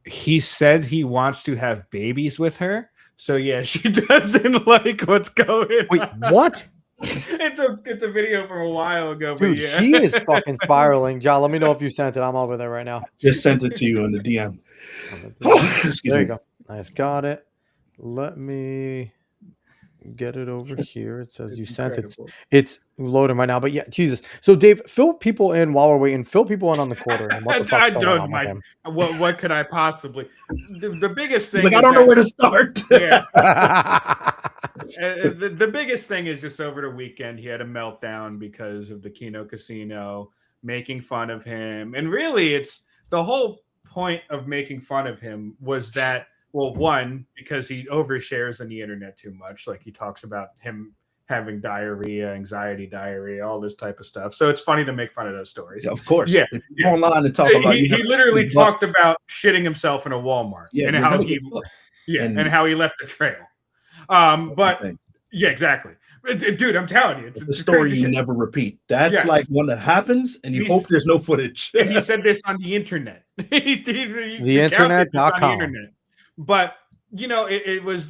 Speaker 3: he said he wants to have babies with her. So yeah, she doesn't like what's going on.
Speaker 2: Wait, what?
Speaker 3: It's a video from a while ago, but
Speaker 2: Dude,
Speaker 3: yeah.
Speaker 2: he is fucking spiraling. John, let me know if you sent it. I'm over there right now.
Speaker 4: Just sent it to you in the DM. Excuse
Speaker 2: There you
Speaker 4: me.
Speaker 2: go. Nice, got it. Let me get it over here. It says
Speaker 3: It's
Speaker 2: you sent it.
Speaker 3: incredible.
Speaker 2: It's loading right now. But yeah, Jesus. So Dave, fill people in while we're waiting. Fill people in on the quarter and what the fuck's
Speaker 3: I
Speaker 2: going
Speaker 3: don't,
Speaker 2: on with
Speaker 3: Mike.
Speaker 2: him.
Speaker 3: What could I possibly? The biggest thing
Speaker 4: He's like,
Speaker 3: is
Speaker 4: I don't know
Speaker 3: that-
Speaker 4: where to start.
Speaker 3: Yeah. The biggest thing is just over the weekend he had a meltdown because of the Kino Casino making fun of him, and really, it's the whole point of making fun of him was that, well, one, because he overshares on the internet too much, like he talks about him having diarrhea, anxiety diarrhea, all this type of stuff. So it's funny to make fun of those stories.
Speaker 4: Yeah, of course.
Speaker 3: Yeah,
Speaker 4: If you go online and talk about
Speaker 3: he literally talked about shitting himself in a Walmart and how he and how he left a trail. But yeah, exactly. Dude, I'm telling you,
Speaker 4: it's a story you never repeat. That's like one that happens and you hope there's no footage.
Speaker 3: And he said this on the internet.
Speaker 2: The internet.com.
Speaker 3: But you know, it was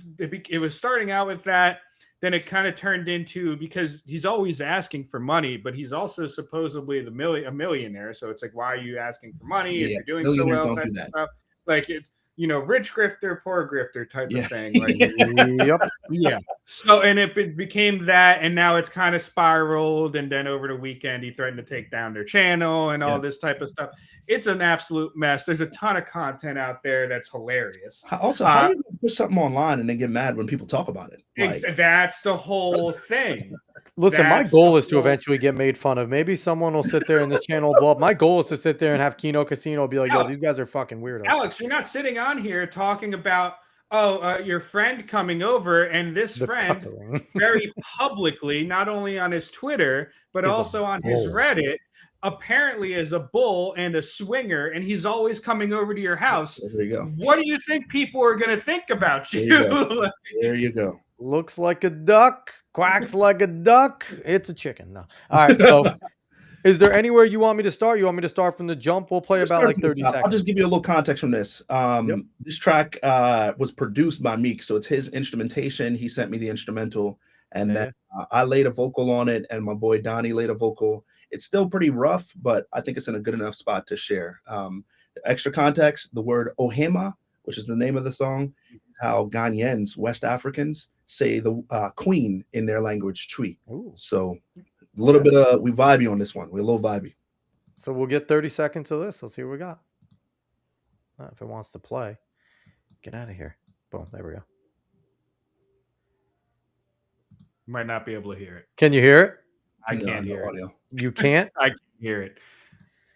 Speaker 3: starting out with that. Then it kind of turned into, because he's always asking for money, but he's also supposedly a millionaire. So it's like, why are you asking for money if you're doing so well?
Speaker 4: Don't do that.
Speaker 3: Stuff. Like it, you know, rich grifter, poor grifter type of thing. Like,
Speaker 2: yep.
Speaker 3: Yeah. So, and it became that, and now it's kind of spiraled. And then over the weekend, he threatened to take down their channel and all this type of stuff. It's an absolute mess. There's a ton of content out there that's hilarious.
Speaker 4: Also, how do you put something online and then get mad when people talk about it?
Speaker 3: Like, that's the whole thing.
Speaker 2: Listen, my goal is to eventually get made fun of. Maybe someone will sit there and this channel will blow up. My goal is to sit there and have Kino Casino be like, yo, these guys are fucking weirdos.
Speaker 3: Alex, you're not sitting on here talking about, your friend coming over, and this friend very publicly, not only on his Twitter, but also on his Reddit, apparently is a bull and a swinger, and he's always coming over to your house.
Speaker 4: There you go.
Speaker 3: What do you think people are going to think about you?
Speaker 4: There you go.
Speaker 2: Looks like a duck, quacks like a duck. It's a chicken. No. All right. So is there anywhere you want me to start? You want me to start from the jump? We'll play about like 30 seconds.
Speaker 4: I'll just give you a little context from this. This track was produced by Meek, so it's his instrumentation. He sent me the instrumental, and then I laid a vocal on it, and my boy Donnie laid a vocal. It's still pretty rough, but I think it's in a good enough spot to share. Extra context, the word Ohema, which is the name of the song, how Ghanaians, West Africans, say the queen in their language, tree. So a little bit of, we vibey on this one. We're a little vibey.
Speaker 2: So we'll get 30 seconds of this. Let's see what we got. If it wants to play, get out of here. Boom, there we go.
Speaker 3: Might not be able to hear it.
Speaker 2: Can you hear it?
Speaker 3: I can't hear
Speaker 4: audio.
Speaker 2: It. You can't?
Speaker 3: I can't hear it.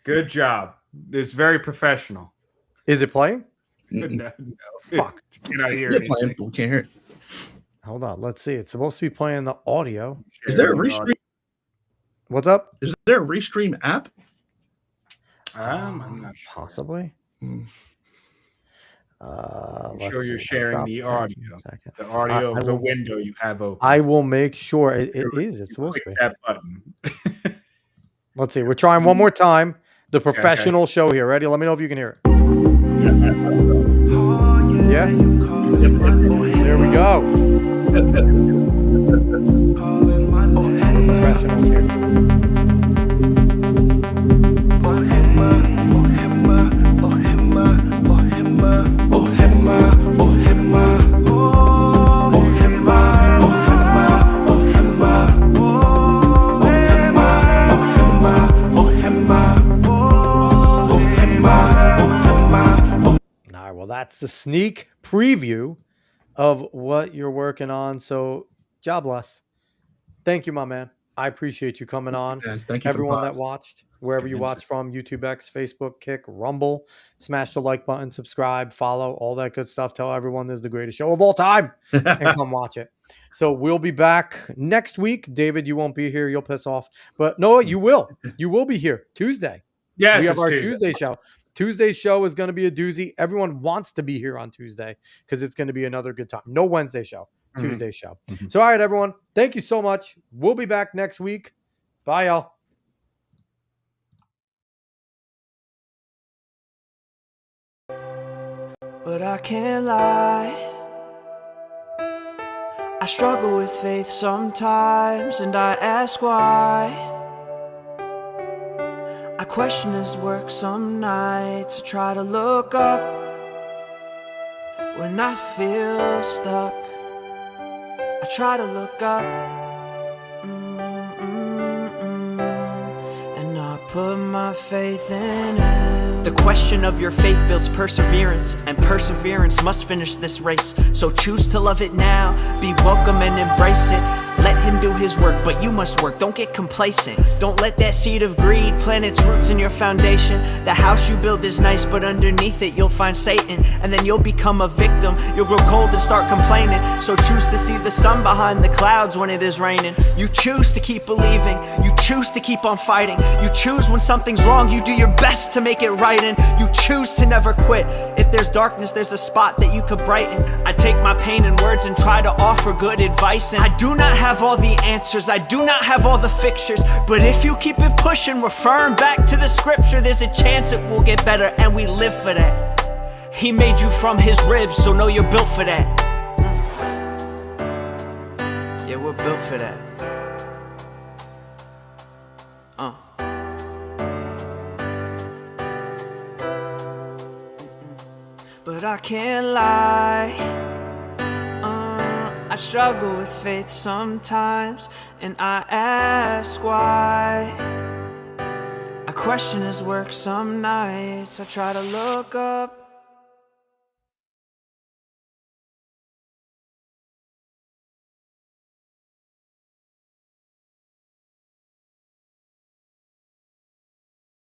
Speaker 3: Good job. It's very professional.
Speaker 2: Is it playing?
Speaker 3: No.
Speaker 2: Fuck.
Speaker 3: Cannot hear
Speaker 4: it.
Speaker 3: Playing,
Speaker 4: we can't hear it.
Speaker 2: Hold on. Let's see. It's supposed to be playing the audio.
Speaker 4: Is there a restream?
Speaker 2: What's up?
Speaker 4: Is there a restream app?
Speaker 3: I'm not sure.
Speaker 2: Possibly.
Speaker 3: I'm sure you're sharing the audio. The audio of the window you have open.
Speaker 2: I will make sure it is. It's supposed to be.
Speaker 3: That button.
Speaker 2: Let's see. We're trying one more time. The professional show here. Ready? Let me know if you can hear it. Yeah. There we go. Professionals here. That's the sneak preview of what you're working on. So, JahBless, thank you, my man. I appreciate you coming on.
Speaker 4: Thank you,
Speaker 2: everyone that watched, wherever you watch from, YouTube X, Facebook, Kick, Rumble. Smash the like button, subscribe, follow, all that good stuff. Tell everyone this is the greatest show of all time, and come watch it. So we'll be back next week. David, you won't be here. You'll piss off. But no, you will. You will be here Tuesday.
Speaker 3: Yes,
Speaker 2: we have our Tuesday show. Tuesday's show is going to be a doozy. Everyone wants to be here on Tuesday because it's going to be another good time. No Wednesday show, Tuesday show. So, all right, everyone. Thank you so much. We'll be back next week. Bye, y'all.
Speaker 1: But I can't lie. I struggle with faith sometimes, and I ask why. I question his work some nights. I try to look up when I feel stuck. I try to look up, and I put my faith in him. The question of your faith builds perseverance, and perseverance must finish this race. So choose to love it now, be welcome and embrace it. Let him do his work, but you must work, don't get complacent. Don't let that seed of greed plant its roots in your foundation. The house you build is nice, but underneath it you'll find Satan. And then you'll become a victim, you'll grow cold and start complaining. So choose to see the sun behind the clouds when it is raining. You choose to keep believing, you choose to keep on fighting. You choose when something's wrong, you do your best to make it right. And you choose to never quit. If there's darkness, there's a spot that you could brighten. I take my pain in words and try to offer good advice. And I do not have all the answers, I do not have all the fixtures, but if you keep it pushing, referring back to the scripture, there's a chance it will get better, and we live for that. He made you from his ribs, so know you're built for that. Yeah, we're built for that. But I can't lie, I struggle with faith sometimes, and I ask why. I question his work some nights. I try to look up